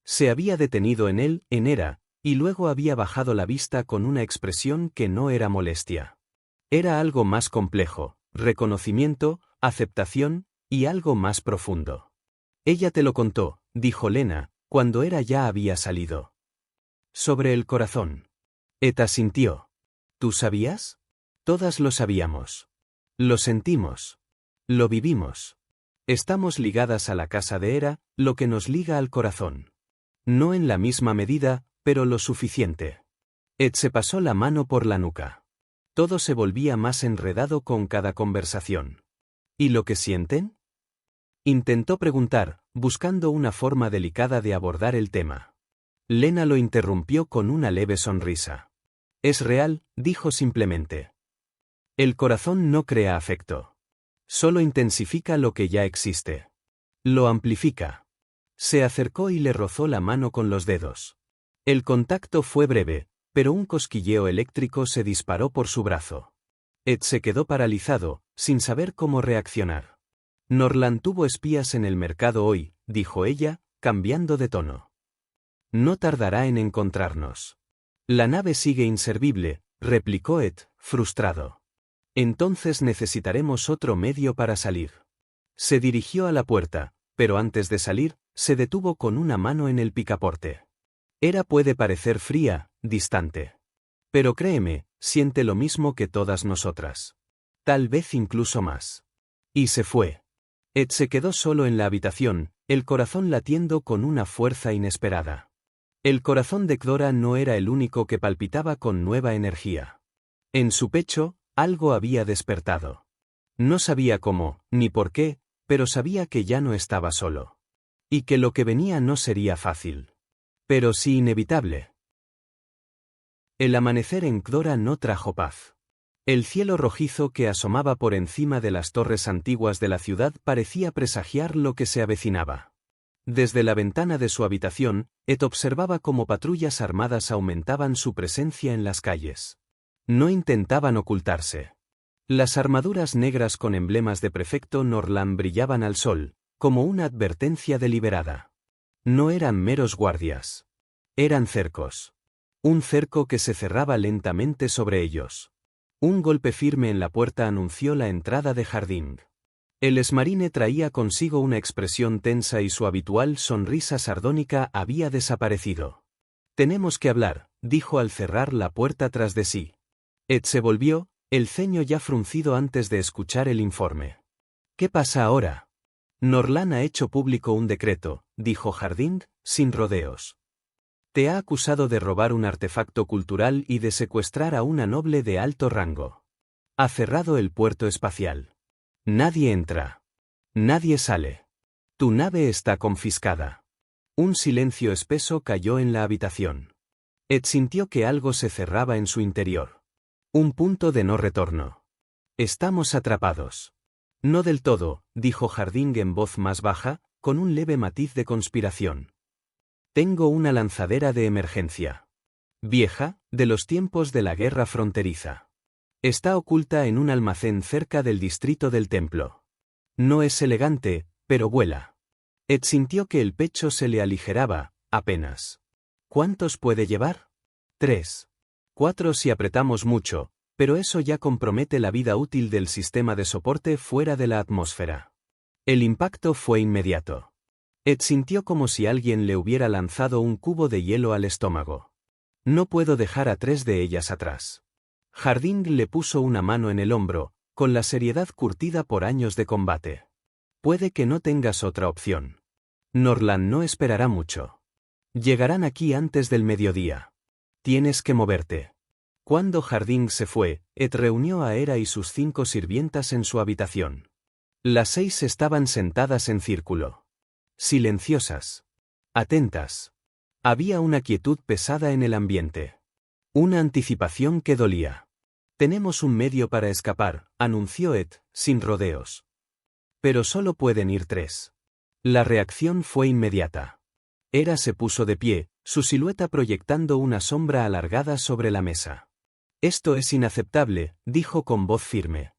Se había detenido en él, en Hera, y luego había bajado la vista con una expresión que no era molestia. Era algo más complejo, reconocimiento, aceptación, y algo más profundo. Ella te lo contó, dijo Lena, cuando Hera ya había salido. Sobre el corazón. Ed asintió. ¿Tú sabías? Todas lo sabíamos. Lo sentimos. Lo vivimos. Estamos ligadas a la casa de Hera, lo que nos liga al corazón. No en la misma medida, pero lo suficiente. Ed se pasó la mano por la nuca. Todo se volvía más enredado con cada conversación. ¿Y lo que sienten? Intentó preguntar, buscando una forma delicada de abordar el tema. Lena lo interrumpió con una leve sonrisa. Es real, dijo simplemente. El corazón no crea afecto. Solo intensifica lo que ya existe. Lo amplifica. Se acercó y le rozó la mano con los dedos. El contacto fue breve, pero un cosquilleo eléctrico se disparó por su brazo. Ed se quedó paralizado, sin saber cómo reaccionar. Norlan tuvo espías en el mercado hoy, dijo ella, cambiando de tono. No tardará en encontrarnos. La nave sigue inservible, replicó Ed, frustrado. Entonces necesitaremos otro medio para salir. Se dirigió a la puerta, pero antes de salir, se detuvo con una mano en el picaporte. Hera puede parecer fría, distante. Pero créeme, siente lo mismo que todas nosotras. Tal vez incluso más. Y se fue. Ed se quedó solo en la habitación, el corazón latiendo con una fuerza inesperada. El corazón de Clora no era el único que palpitaba con nueva energía. En su pecho, algo había despertado. No sabía cómo, ni por qué, pero sabía que ya no estaba solo. Y que lo que venía no sería fácil. Pero sí inevitable. El amanecer en Clora no trajo paz. El cielo rojizo que asomaba por encima de las torres antiguas de la ciudad parecía presagiar lo que se avecinaba. Desde la ventana de su habitación, Ed observaba cómo patrullas armadas aumentaban su presencia en las calles. No intentaban ocultarse. Las armaduras negras con emblemas de prefecto Norland brillaban al sol, como una advertencia deliberada. No eran meros guardias. Eran cercos. Un cerco que se cerraba lentamente sobre ellos. Un golpe firme en la puerta anunció la entrada de Harding. El esmarine traía consigo una expresión tensa y su habitual sonrisa sardónica había desaparecido. «Tenemos que hablar», dijo al cerrar la puerta tras de sí. Ed se volvió, el ceño ya fruncido antes de escuchar el informe. «¿Qué pasa ahora?» «Norland ha hecho público un decreto», dijo Harding, sin rodeos. «Te ha acusado de robar un artefacto cultural y de secuestrar a una noble de alto rango. Ha cerrado el puerto espacial. Nadie entra. Nadie sale. Tu nave está confiscada». Un silencio espeso cayó en la habitación. Ed sintió que algo se cerraba en su interior. Un punto de no retorno. «Estamos atrapados». «No del todo», dijo Harding en voz más baja, con un leve matiz de conspiración. «Tengo una lanzadera de emergencia. Vieja, de los tiempos de la guerra fronteriza. Está oculta en un almacén cerca del distrito del templo. No es elegante, pero vuela». Ed sintió que el pecho se le aligeraba, apenas. «¿Cuántos puede llevar?» 3. 4 si apretamos mucho, pero eso ya compromete la vida útil del sistema de soporte fuera de la atmósfera. El impacto fue inmediato. Ed sintió como si alguien le hubiera lanzado un cubo de hielo al estómago. «No puedo dejar a 3 de ellas atrás». Harding le puso una mano en el hombro, con la seriedad curtida por años de combate. «Puede que no tengas otra opción. Norland no esperará mucho. Llegarán aquí antes del mediodía. Tienes que moverte». Cuando Harding se fue, Ed reunió a Hera y sus 5 sirvientas en su habitación. Las 6 estaban sentadas en círculo. Silenciosas. Atentas. Había una quietud pesada en el ambiente. Una anticipación que dolía. «Tenemos un medio para escapar», anunció Ed, sin rodeos. «Pero solo pueden ir 3». La reacción fue inmediata. Hera se puso de pie, su silueta proyectando una sombra alargada sobre la mesa. «Esto es inaceptable», dijo con voz firme.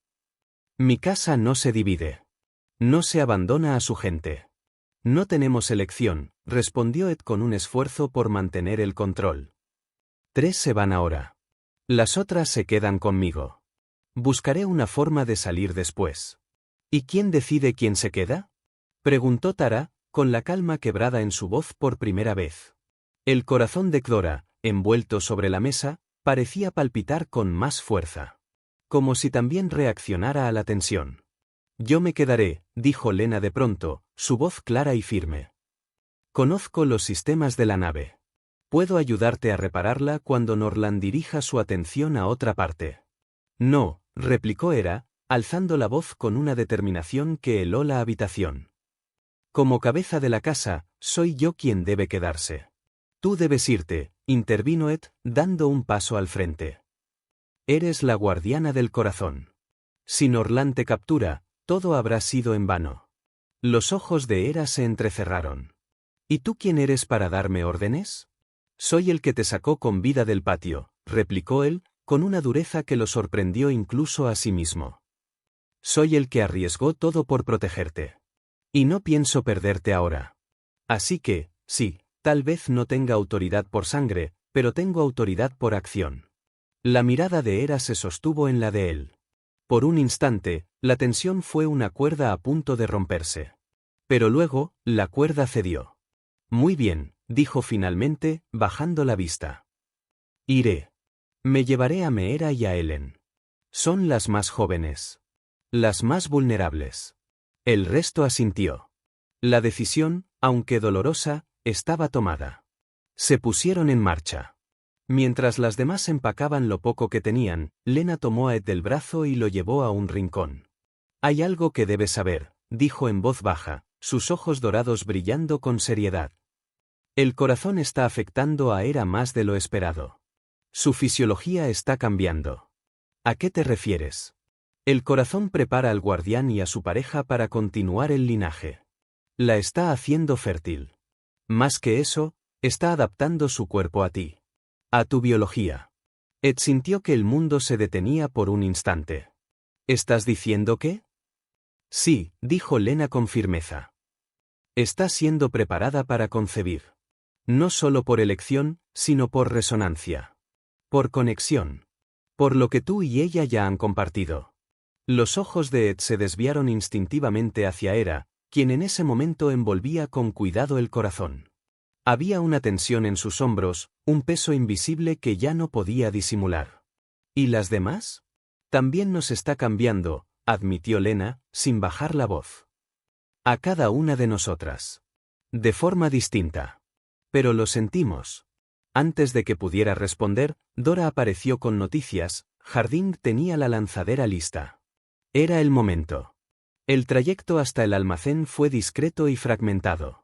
«Mi casa no se divide. No se abandona a su gente». «No tenemos elección», respondió Ed con un esfuerzo por mantener el control. 3 se van ahora. Las otras se quedan conmigo. Buscaré una forma de salir después». «¿Y quién decide quién se queda?», preguntó Tara, con la calma quebrada en su voz por primera vez. El corazón de Clora, envuelto sobre la mesa, parecía palpitar con más fuerza. Como si también reaccionara a la tensión. «Yo me quedaré», dijo Lena de pronto, su voz clara y firme. «Conozco los sistemas de la nave. Puedo ayudarte a repararla cuando Norland dirija su atención a otra parte». «No», replicó Hera, alzando la voz con una determinación que heló la habitación. «Como cabeza de la casa, soy yo quien debe quedarse». «Tú debes irte», intervino Ed, dando un paso al frente. «Eres la guardiana del corazón. Si Norland te captura, todo habrá sido en vano». Los ojos de Hera se entrecerraron. «¿Y tú quién eres para darme órdenes?». «Soy el que te sacó con vida del patio», replicó él, con una dureza que lo sorprendió incluso a sí mismo. «Soy el que arriesgó todo por protegerte. Y no pienso perderte ahora. Así que, sí, tal vez no tenga autoridad por sangre, pero tengo autoridad por acción». La mirada de Hera se sostuvo en la de él. Por un instante, la tensión fue una cuerda a punto de romperse. Pero luego, la cuerda cedió. «Muy bien», dijo finalmente, bajando la vista. «Iré. Me llevaré a Meera y a Ellen. Son las más jóvenes. Las más vulnerables». El resto asintió. La decisión, aunque dolorosa, estaba tomada. Se pusieron en marcha. Mientras las demás empacaban lo poco que tenían, Lena tomó a Ed del brazo y lo llevó a un rincón. «Hay algo que debes saber», dijo en voz baja, sus ojos dorados brillando con seriedad. «El corazón está afectando a Hera más de lo esperado. Su fisiología está cambiando». «¿A qué te refieres?» «El corazón prepara al guardián y a su pareja para continuar el linaje. La está haciendo fértil. Más que eso, está adaptando su cuerpo a ti. A tu biología». Ed sintió que el mundo se detenía por un instante. «¿Estás diciendo qué?» «Sí», dijo Lena con firmeza. «Está siendo preparada para concebir. No solo por elección, sino por resonancia. Por conexión. Por lo que tú y ella ya han compartido». Los ojos de Ed se desviaron instintivamente hacia Hera, quien en ese momento envolvía con cuidado el corazón. Había una tensión en sus hombros, un peso invisible que ya no podía disimular. ¿Y las demás? «También nos está cambiando», admitió Lena, sin bajar la voz. «A cada una de nosotras. De forma distinta. Pero lo sentimos». Antes de que pudiera responder, Dora apareció con noticias. Harding tenía la lanzadera lista. Era el momento. El trayecto hasta el almacén fue discreto y fragmentado.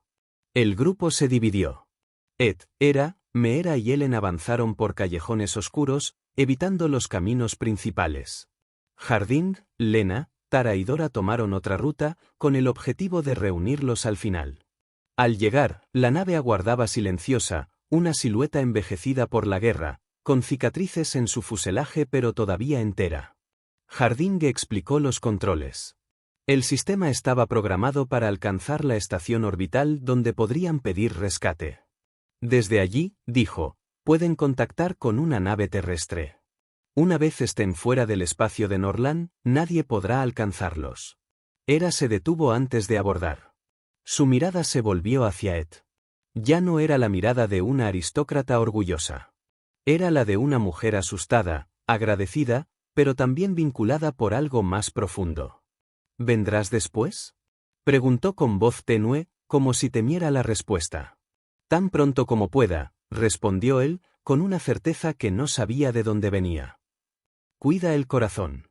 El grupo se dividió. Ed, Hera, Meera y Ellen avanzaron por callejones oscuros, evitando los caminos principales. Harding, Lena, Tara y Dora tomaron otra ruta, con el objetivo de reunirlos al final. Al llegar, la nave aguardaba silenciosa, una silueta envejecida por la guerra, con cicatrices en su fuselaje pero todavía entera. Harding explicó los controles. El sistema estaba programado para alcanzar la estación orbital donde podrían pedir rescate. Desde allí, dijo, pueden contactar con una nave terrestre. Una vez estén fuera del espacio de Norland, nadie podrá alcanzarlos. Hera se detuvo antes de abordar. Su mirada se volvió hacia Ed. Ya no era la mirada de una aristócrata orgullosa. Era la de una mujer asustada, agradecida, pero también vinculada por algo más profundo. ¿Vendrás después?, preguntó con voz tenue, como si temiera la respuesta. Tan pronto como pueda, respondió él, con una certeza que no sabía de dónde venía. Cuida el corazón.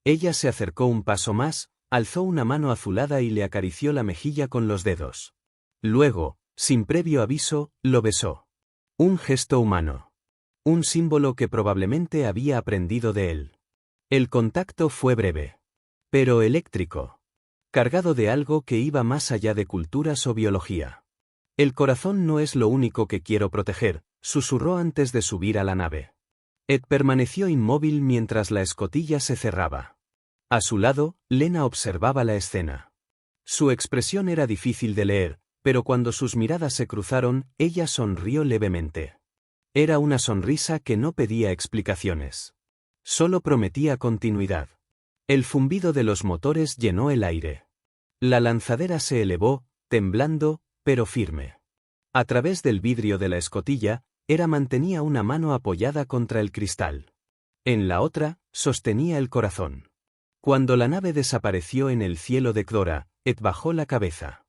Ella se acercó un paso más, alzó una mano azulada y le acarició la mejilla con los dedos. Luego, sin previo aviso, lo besó. Un gesto humano. Un símbolo que probablemente había aprendido de él. El contacto fue breve. Pero eléctrico. Cargado de algo que iba más allá de culturas o biología. El corazón no es lo único que quiero proteger, susurró antes de subir a la nave. Ed permaneció inmóvil mientras la escotilla se cerraba. A su lado, Lena observaba la escena. Su expresión era difícil de leer, pero cuando sus miradas se cruzaron, ella sonrió levemente. Era una sonrisa que no pedía explicaciones. Solo prometía continuidad. El zumbido de los motores llenó el aire. La lanzadera se elevó, temblando, pero firme. A través del vidrio de la escotilla, Hera mantenía una mano apoyada contra el cristal. En la otra, sostenía el corazón. Cuando la nave desapareció en el cielo de Cdora, Ed bajó la cabeza.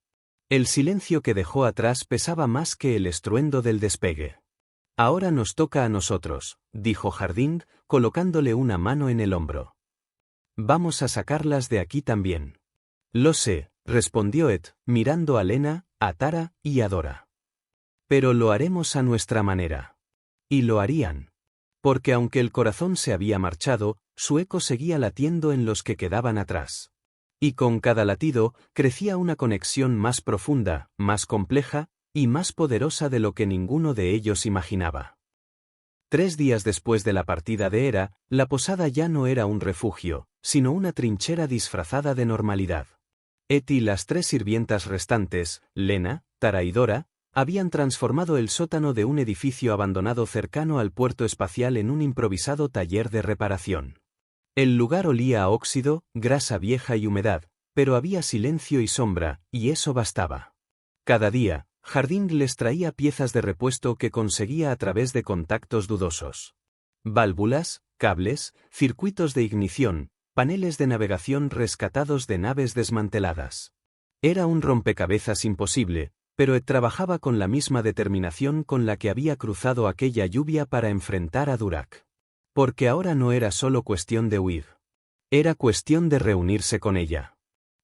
El silencio que dejó atrás pesaba más que el estruendo del despegue. Ahora nos toca a nosotros, dijo Harding, colocándole una mano en el hombro. Vamos a sacarlas de aquí también. Lo sé, respondió Ed, mirando a Lena, a Tara y a Dora. Pero lo haremos a nuestra manera. Y lo harían. Porque aunque el corazón se había marchado, su eco seguía latiendo en los que quedaban atrás. Y con cada latido, crecía una conexión más profunda, más compleja, y más poderosa de lo que ninguno de ellos imaginaba. 3 días después de la partida de Hera, la posada ya no era un refugio, sino una trinchera disfrazada de normalidad. Ed y las 3 sirvientas restantes, Lena, Tara y Dora, habían transformado el sótano de un edificio abandonado cercano al puerto espacial en un improvisado taller de reparación. El lugar olía a óxido, grasa vieja y humedad, pero había silencio y sombra, y eso bastaba. Cada día, Harding les traía piezas de repuesto que conseguía a través de contactos dudosos. Válvulas, cables, circuitos de ignición, paneles de navegación rescatados de naves desmanteladas. Era un rompecabezas imposible, pero Ed trabajaba con la misma determinación con la que había cruzado aquella lluvia para enfrentar a Durak. Porque ahora no era solo cuestión de huir. Era cuestión de reunirse con ella.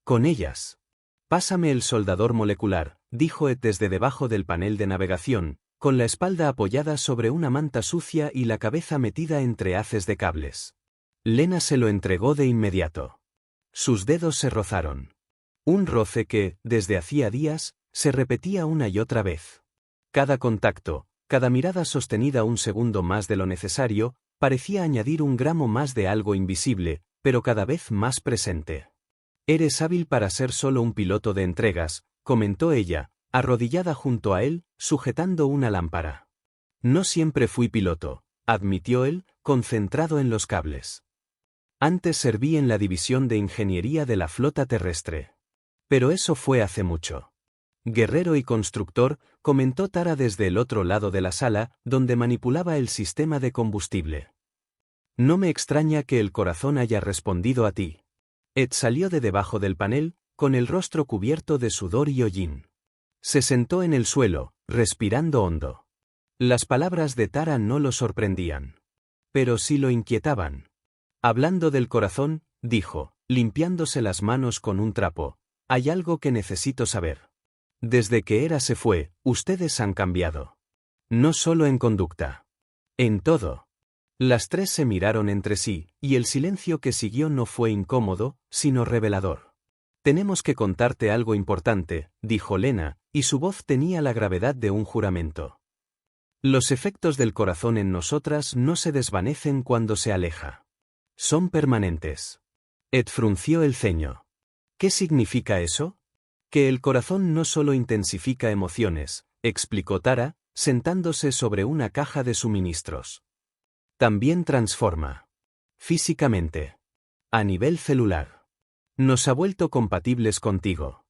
Con ellas. Pásame el soldador molecular, dijo Ed desde debajo del panel de navegación, con la espalda apoyada sobre una manta sucia y la cabeza metida entre haces de cables. Lena se lo entregó de inmediato. Sus dedos se rozaron. Un roce que, desde hacía días, se repetía una y otra vez. Cada contacto, cada mirada sostenida un segundo más de lo necesario, parecía añadir un gramo más de algo invisible, pero cada vez más presente. «Eres hábil para ser solo un piloto de entregas», comentó ella, arrodillada junto a él, sujetando una lámpara. «No siempre fui piloto», admitió él, concentrado en los cables. «Antes serví en la división de ingeniería de la flota terrestre. Pero eso fue hace mucho». «Guerrero y constructor», comentó Tara desde el otro lado de la sala, donde manipulaba el sistema de combustible. «No me extraña que el corazón haya respondido a ti». Ed salió de debajo del panel, con el rostro cubierto de sudor y hollín. Se sentó en el suelo, respirando hondo. Las palabras de Tara no lo sorprendían. Pero sí lo inquietaban. «Hablando del corazón», dijo, limpiándose las manos con un trapo, «hay algo que necesito saber. Desde que Hera se fue, ustedes han cambiado. No solo en conducta. En todo». Las tres se miraron entre sí, y el silencio que siguió no fue incómodo, sino revelador. «Tenemos que contarte algo importante», dijo Lena, y su voz tenía la gravedad de un juramento. «Los efectos del corazón en nosotras no se desvanecen cuando se aleja. Son permanentes». Ed frunció el ceño. «¿Qué significa eso?» «Que el corazón no solo intensifica emociones», explicó Tara, sentándose sobre una caja de suministros. «También transforma. Físicamente. A nivel celular. Nos ha vuelto compatibles contigo.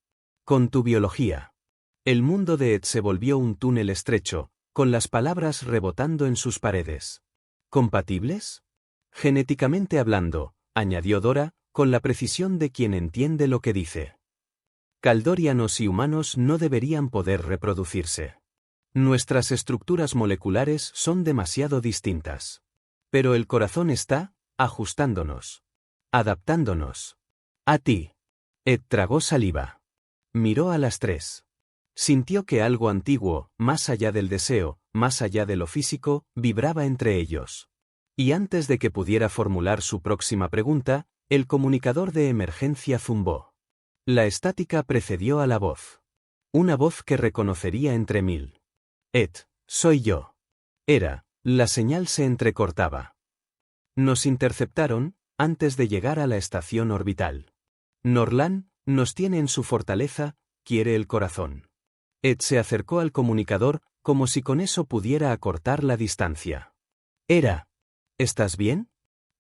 Con tu biología». El mundo de Ed se volvió un túnel estrecho, con las palabras rebotando en sus paredes. «¿Compatibles?» «Genéticamente hablando», añadió Dora, con la precisión de quien entiende lo que dice. «Kaldorianos y humanos no deberían poder reproducirse. Nuestras estructuras moleculares son demasiado distintas. Pero el corazón está ajustándonos. Adaptándonos. A ti». Ed tragó saliva. Miró a las tres. Sintió que algo antiguo, más allá del deseo, más allá de lo físico, vibraba entre ellos. Y antes de que pudiera formular su próxima pregunta, el comunicador de emergencia zumbó. La estática precedió a la voz. Una voz que reconocería entre mil. «Ed, soy yo». Era, la señal se entrecortaba. «Nos interceptaron, antes de llegar a la estación orbital. Norlan nos tiene en su fortaleza, quiere el corazón». Ed se acercó al comunicador, como si con eso pudiera acortar la distancia. «Hera, ¿estás bien?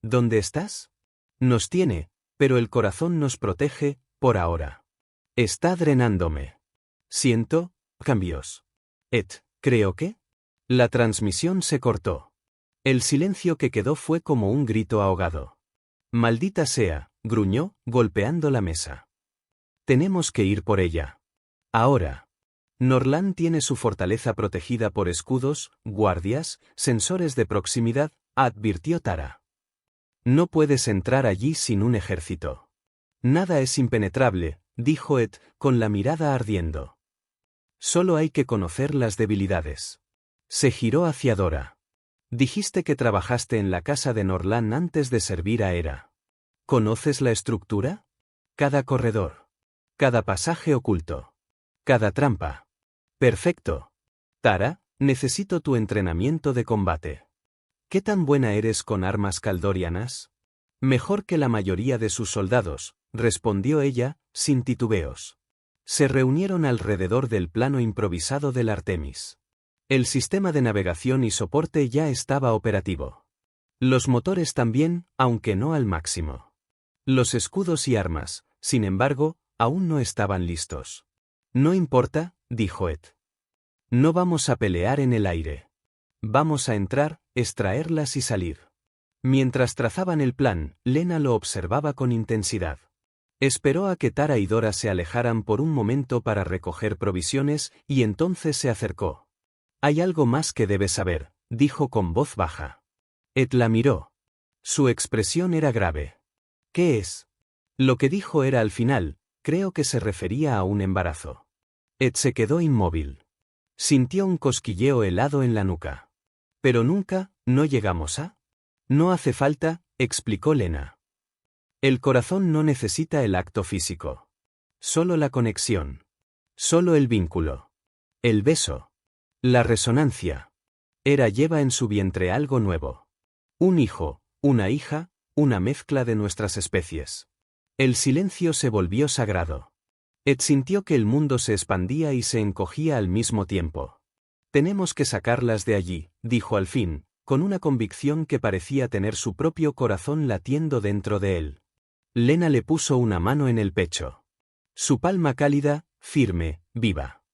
¿Dónde estás? Nos tiene, pero el corazón nos protege, por ahora. Está drenándome. Siento cambios». «Ed, creo que...» La transmisión se cortó. El silencio que quedó fue como un grito ahogado. «Maldita sea», gruñó, golpeando la mesa. «Tenemos que ir por ella. Ahora». Norlan tiene su fortaleza protegida por escudos, guardias, sensores de proximidad, advirtió Tara. «No puedes entrar allí sin un ejército». «Nada es impenetrable», dijo Ed, con la mirada ardiendo. «Solo hay que conocer las debilidades». Se giró hacia Dora. «Dijiste que trabajaste en la casa de Norlan antes de servir a Hera. ¿Conoces la estructura? Cada corredor. Cada pasaje oculto. Cada trampa. Perfecto. Tara, necesito tu entrenamiento de combate. ¿Qué tan buena eres con armas kaldorianas?» «Mejor que la mayoría de sus soldados», respondió ella, sin titubeos. Se reunieron alrededor del plano improvisado del Artemis. El sistema de navegación y soporte ya estaba operativo. Los motores también, aunque no al máximo. Los escudos y armas, sin embargo, aún no estaban listos. «No importa», dijo Ed. «No vamos a pelear en el aire. Vamos a entrar, extraerlas y salir». Mientras trazaban el plan, Lena lo observaba con intensidad. Esperó a que Tara y Dora se alejaran por un momento para recoger provisiones y entonces se acercó. «Hay algo más que debes saber», dijo con voz baja. Ed la miró. Su expresión era grave. «¿Qué es?» Lo que dijo era al final, creo que se refería a un embarazo. Ed se quedó inmóvil. Sintió un cosquilleo helado en la nuca. «Pero nunca, ¿no llegamos a?» «No hace falta», explicó Lena. «El corazón no necesita el acto físico. Solo la conexión. Solo el vínculo. El beso. La resonancia. Hera lleva en su vientre algo nuevo. Un hijo, una hija, una mezcla de nuestras especies». El silencio se volvió sagrado. Ed sintió que el mundo se expandía y se encogía al mismo tiempo. «Tenemos que sacarlas de allí», dijo al fin, con una convicción que parecía tener su propio corazón latiendo dentro de él. Lena le puso una mano en el pecho. Su palma cálida, firme, viva.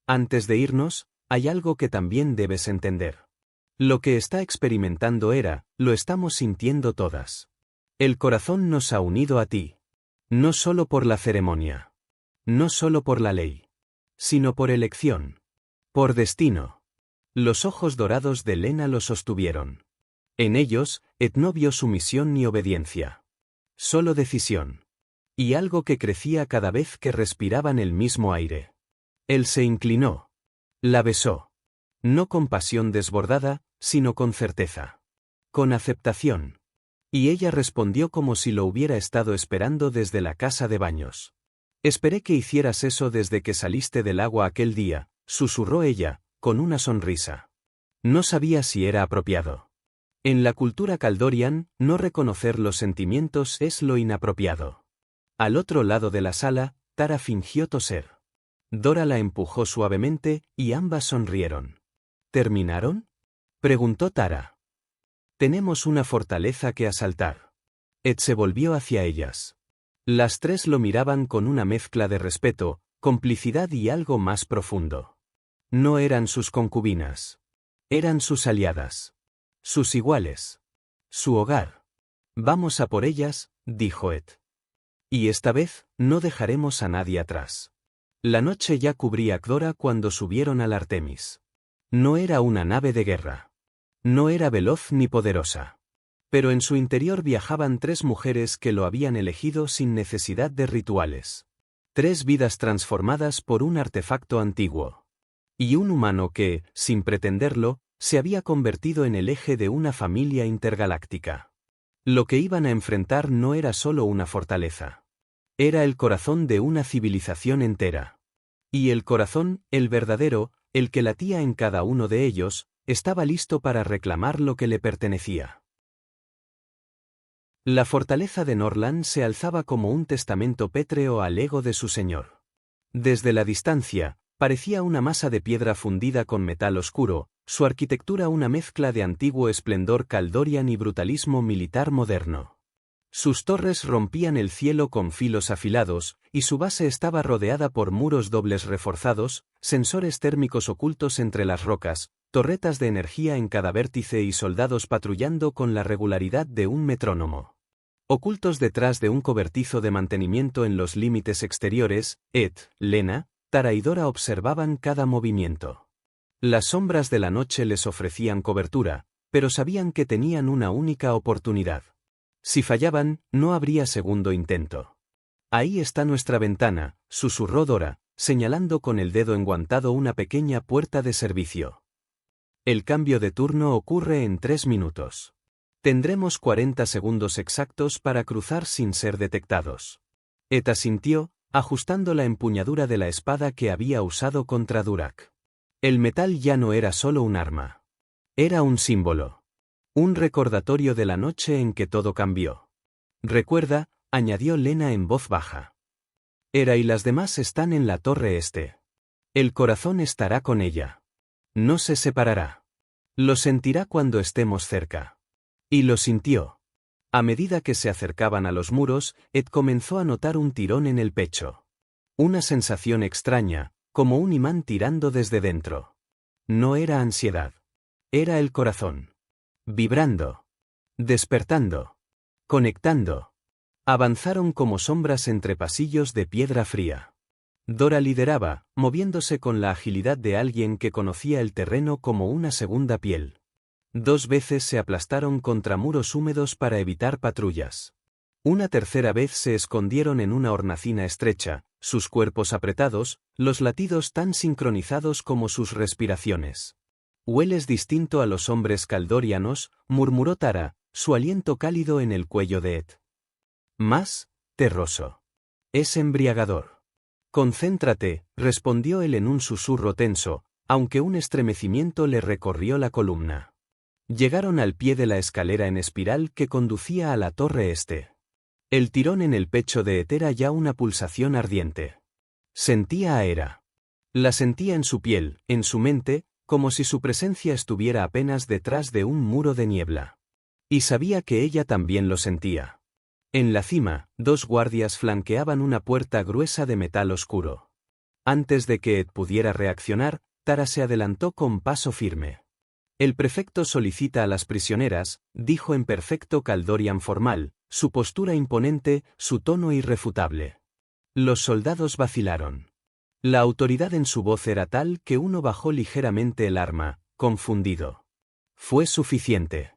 «Antes de irnos, hay algo que también debes entender. Lo que está experimentando Hera, lo estamos sintiendo todas. El corazón nos ha unido a ti. No solo por la ceremonia. No solo por la ley. Sino por elección. Por destino». Los ojos dorados de Lena lo sostuvieron. En ellos, Ed no vio sumisión ni obediencia. Solo decisión. Y algo que crecía cada vez que respiraban el mismo aire. Él se inclinó. La besó. No con pasión desbordada, sino con certeza. Con aceptación. Y ella respondió como si lo hubiera estado esperando desde la casa de baños. «Esperé que hicieras eso desde que saliste del agua aquel día», susurró ella, con una sonrisa. No sabía si era apropiado. En la cultura Kaldorian, no reconocer los sentimientos es lo inapropiado. Al otro lado de la sala, Tara fingió toser. Dora la empujó suavemente, y ambas sonrieron. «¿Terminaron?», preguntó Tara. «Tenemos una fortaleza que asaltar». Ed se volvió hacia ellas. Las tres lo miraban con una mezcla de respeto, complicidad y algo más profundo. No eran sus concubinas. Eran sus aliadas. Sus iguales. Su hogar. «Vamos a por ellas», dijo Ed. «Y esta vez, no dejaremos a nadie atrás». La noche ya cubría Cdora cuando subieron al Artemis. No era una nave de guerra. No era veloz ni poderosa. Pero en su interior viajaban tres mujeres que lo habían elegido sin necesidad de rituales. Tres vidas transformadas por un artefacto antiguo. Y un humano que, sin pretenderlo, se había convertido en el eje de una familia intergaláctica. Lo que iban a enfrentar no era solo una fortaleza. Era el corazón de una civilización entera. Y el corazón, el verdadero, el que latía en cada uno de ellos, estaba listo para reclamar lo que le pertenecía. La fortaleza de Norland se alzaba como un testamento pétreo al ego de su señor. Desde la distancia, parecía una masa de piedra fundida con metal oscuro, su arquitectura una mezcla de antiguo esplendor Kaldorian y brutalismo militar moderno. Sus torres rompían el cielo con filos afilados, y su base estaba rodeada por muros dobles reforzados, sensores térmicos ocultos entre las rocas, torretas de energía en cada vértice y soldados patrullando con la regularidad de un metrónomo. Ocultos detrás de un cobertizo de mantenimiento en los límites exteriores, Ed, Lena, Tara y Dora observaban cada movimiento. Las sombras de la noche les ofrecían cobertura, pero sabían que tenían una única oportunidad. Si fallaban, no habría segundo intento. «Ahí está nuestra ventana», susurró Dora, señalando con el dedo enguantado una pequeña puerta de servicio. «El cambio de turno ocurre en 3 minutos. Tendremos 40 segundos exactos para cruzar sin ser detectados». Ed asintió, ajustando la empuñadura de la espada que había usado contra Durak. El metal ya no era solo un arma. Era un símbolo. Un recordatorio de la noche en que todo cambió. «Recuerda», añadió Lena en voz baja. «Hera y las demás están en la torre este. El corazón estará con ella. No se separará. Lo sentirá cuando estemos cerca». Y lo sintió. A medida que se acercaban a los muros, Ed comenzó a notar un tirón en el pecho. Una sensación extraña, como un imán tirando desde dentro. No era ansiedad. Era el corazón. Vibrando. Despertando. Conectando. Avanzaron como sombras entre pasillos de piedra fría. Dora lideraba, moviéndose con la agilidad de alguien que conocía el terreno como una segunda piel. 2 veces se aplastaron contra muros húmedos para evitar patrullas. Una tercera vez se escondieron en una hornacina estrecha, sus cuerpos apretados, los latidos tan sincronizados como sus respiraciones. «Hueles distinto a los hombres caldorianos», murmuró Tara, su aliento cálido en el cuello de Ed. «Más terroso. Es embriagador». «Concéntrate», respondió él en un susurro tenso, aunque un estremecimiento le recorrió la columna. Llegaron al pie de la escalera en espiral que conducía a la torre este. El tirón en el pecho de Ed era ya una pulsación ardiente. Sentía a Hera. La sentía en su piel, en su mente, como si su presencia estuviera apenas detrás de un muro de niebla. Y sabía que ella también lo sentía. En la cima, 2 guardias flanqueaban una puerta gruesa de metal oscuro. Antes de que Ed pudiera reaccionar, Tara se adelantó con paso firme. «El prefecto solicita a las prisioneras», dijo en perfecto Caldorian formal, su postura imponente, su tono irrefutable. Los soldados vacilaron. La autoridad en su voz era tal que uno bajó ligeramente el arma, confundido. Fue suficiente.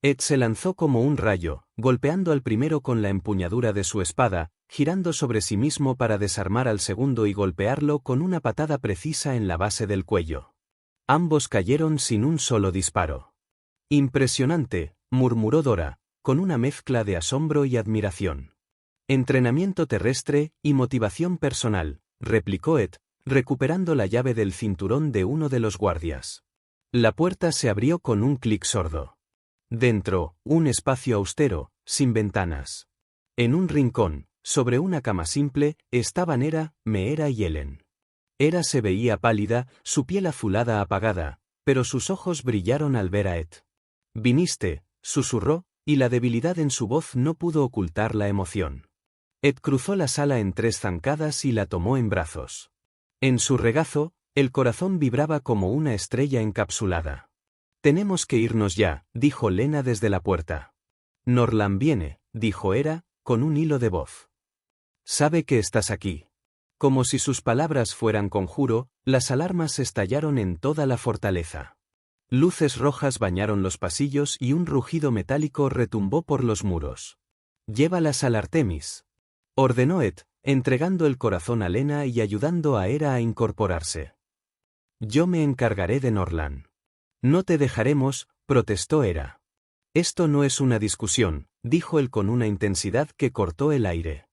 Ed se lanzó como un rayo, golpeando al primero con la empuñadura de su espada, girando sobre sí mismo para desarmar al segundo y golpearlo con una patada precisa en la base del cuello. Ambos cayeron sin un solo disparo. «Impresionante», murmuró Dora, con una mezcla de asombro y admiración. «Entrenamiento terrestre y motivación personal», replicó Ed, recuperando la llave del cinturón de uno de los guardias. La puerta se abrió con un clic sordo. Dentro, un espacio austero, sin ventanas. En un rincón, sobre una cama simple, estaban Hera, Meera y Ellen. Hera se veía pálida, su piel azulada apagada, pero sus ojos brillaron al ver a Ed. «Viniste», susurró, y la debilidad en su voz no pudo ocultar la emoción. Ed cruzó la sala en 3 zancadas y la tomó en brazos. En su regazo, el corazón vibraba como una estrella encapsulada. «Tenemos que irnos ya», dijo Lena desde la puerta. «Norlan viene», dijo Hera, con un hilo de voz. «Sabe que estás aquí». Como si sus palabras fueran conjuro, las alarmas estallaron en toda la fortaleza. Luces rojas bañaron los pasillos y un rugido metálico retumbó por los muros. «Llévalas al Artemis», ordenó Ed, entregando el corazón a Lena y ayudando a Hera a incorporarse. «Yo me encargaré de Norlan». «No te dejaremos», protestó Hera. «Esto no es una discusión», dijo él con una intensidad que cortó el aire.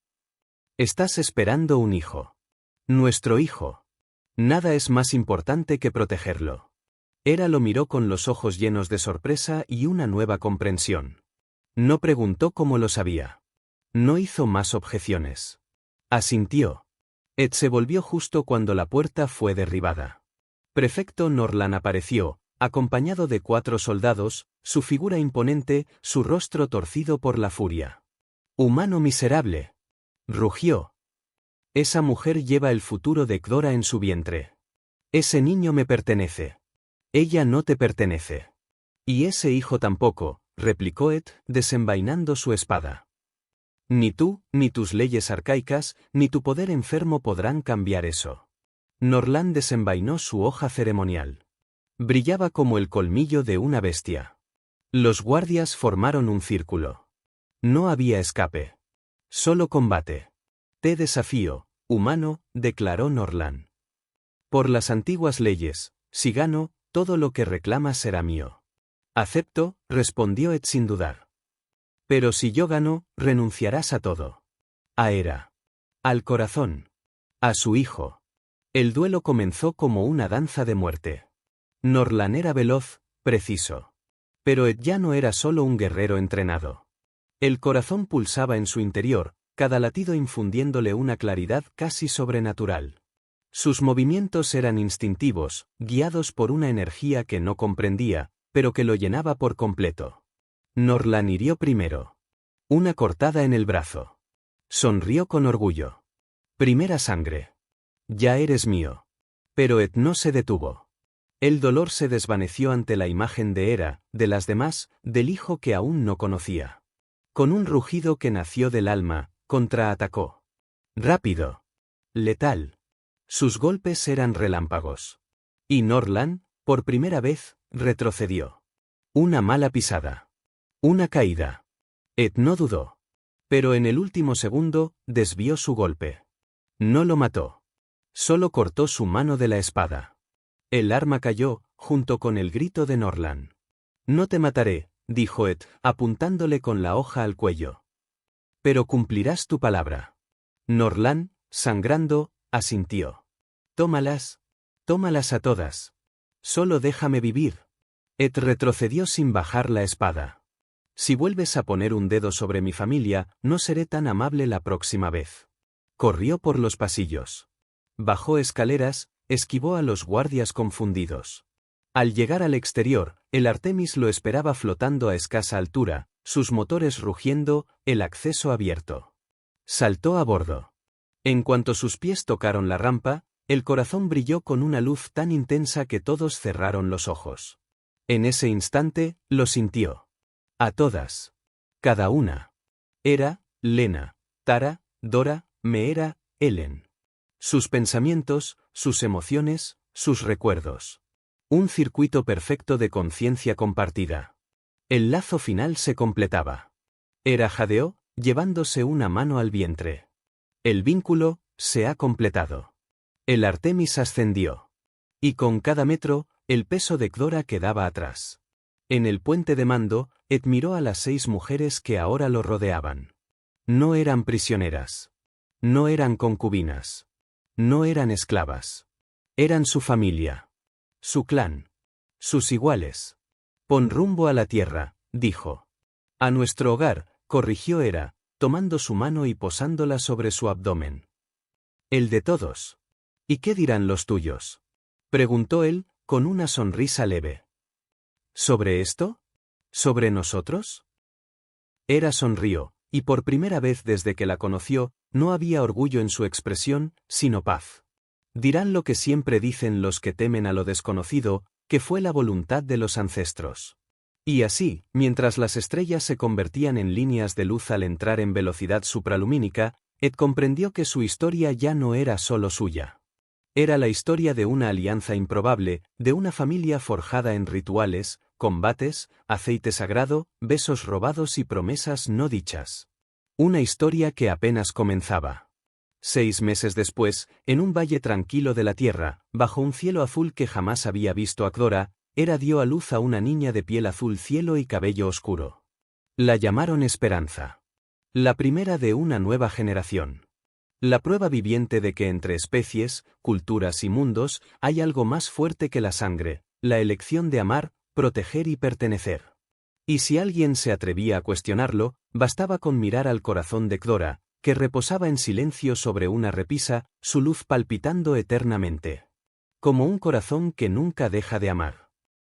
«Estás esperando un hijo. Nuestro hijo. Nada es más importante que protegerlo». Hera lo miró con los ojos llenos de sorpresa y una nueva comprensión. No preguntó cómo lo sabía. No hizo más objeciones. Asintió. Ed se volvió justo cuando la puerta fue derribada. Prefecto Norlan apareció, acompañado de 4 soldados, su figura imponente, su rostro torcido por la furia. «Humano miserable», rugió. «Esa mujer lleva el futuro de Cdora en su vientre. Ese niño me pertenece. Ella no te pertenece. Y ese hijo tampoco», replicó Ed, desenvainando su espada. «Ni tú, ni tus leyes arcaicas, ni tu poder enfermo podrán cambiar eso». Norlan desenvainó su hoja ceremonial. Brillaba como el colmillo de una bestia. Los guardias formaron un círculo. No había escape. Solo combate. «Te desafío, humano», declaró Norlan. «Por las antiguas leyes, si gano, todo lo que reclamas será mío». «Acepto», respondió Ed sin dudar. «Pero si yo gano, renunciarás a todo». «A Hera. Al corazón. A su hijo». El duelo comenzó como una danza de muerte. Norlan era veloz, preciso. Pero Ed ya no era solo un guerrero entrenado. El corazón pulsaba en su interior, cada latido infundiéndole una claridad casi sobrenatural. Sus movimientos eran instintivos, guiados por una energía que no comprendía, pero que lo llenaba por completo. Norlan hirió primero. Una cortada en el brazo. Sonrió con orgullo. «Primera sangre. Ya eres mío». Pero Ed no se detuvo. El dolor se desvaneció ante la imagen de Hera, de las demás, del hijo que aún no conocía. Con un rugido que nació del alma, contraatacó. Rápido. Letal. Sus golpes eran relámpagos. Y Norland, por primera vez, retrocedió. Una mala pisada. Una caída. Ed no dudó. Pero en el último segundo, desvió su golpe. No lo mató. Solo cortó su mano de la espada. El arma cayó, junto con el grito de Norland. No te mataré, dijo Ed, apuntándole con la hoja al cuello. Pero cumplirás tu palabra. Norland, sangrando, asintió. Tómalas. Tómalas a todas. Solo déjame vivir. Ed retrocedió sin bajar la espada. Si vuelves a poner un dedo sobre mi familia, no seré tan amable la próxima vez. Corrió por los pasillos. Bajó escaleras, esquivó a los guardias confundidos. Al llegar al exterior, el Artemis lo esperaba flotando a escasa altura, sus motores rugiendo, el acceso abierto. Saltó a bordo. En cuanto sus pies tocaron la rampa, el corazón brilló con una luz tan intensa que todos cerraron los ojos. En ese instante, lo sintió. A todas. Cada una. Era, Lena, Tara, Dora, Meera, Ellen. Sus pensamientos, sus emociones, sus recuerdos. Un circuito perfecto de conciencia compartida. El lazo final se completaba. Era Jadeo, llevándose una mano al vientre. El vínculo se ha completado. El Artemis ascendió. Y con cada metro, el peso de Cdora quedaba atrás. En el puente de mando, Ed miró a las 6 mujeres que ahora lo rodeaban. No eran prisioneras. No eran concubinas. No eran esclavas. Eran su familia. Su clan. Sus iguales. Pon rumbo a la tierra, dijo. A nuestro hogar, corrigió Hera, tomando su mano y posándola sobre su abdomen. El de todos. ¿Y qué dirán los tuyos? Preguntó él, con una sonrisa leve. ¿Sobre esto? ¿Sobre nosotros? Hera sonrió, y por primera vez desde que la conoció, no había orgullo en su expresión, sino paz. Dirán lo que siempre dicen los que temen a lo desconocido, que fue la voluntad de los ancestros. Y así, mientras las estrellas se convertían en líneas de luz al entrar en velocidad supralumínica, Ed comprendió que su historia ya no era solo suya. Era la historia de una alianza improbable, de una familia forjada en rituales, combates, aceite sagrado, besos robados y promesas no dichas. Una historia que apenas comenzaba. 6 meses después, en un valle tranquilo de la tierra, bajo un cielo azul que jamás había visto a Cdora, Hera dio a luz a una niña de piel azul cielo y cabello oscuro. La llamaron Esperanza. La primera de una nueva generación. La prueba viviente de que entre especies, culturas y mundos, hay algo más fuerte que la sangre, la elección de amar, proteger y pertenecer. Y si alguien se atrevía a cuestionarlo, bastaba con mirar al corazón de Cdora, que reposaba en silencio sobre una repisa, su luz palpitando eternamente. Como un corazón que nunca deja de amar.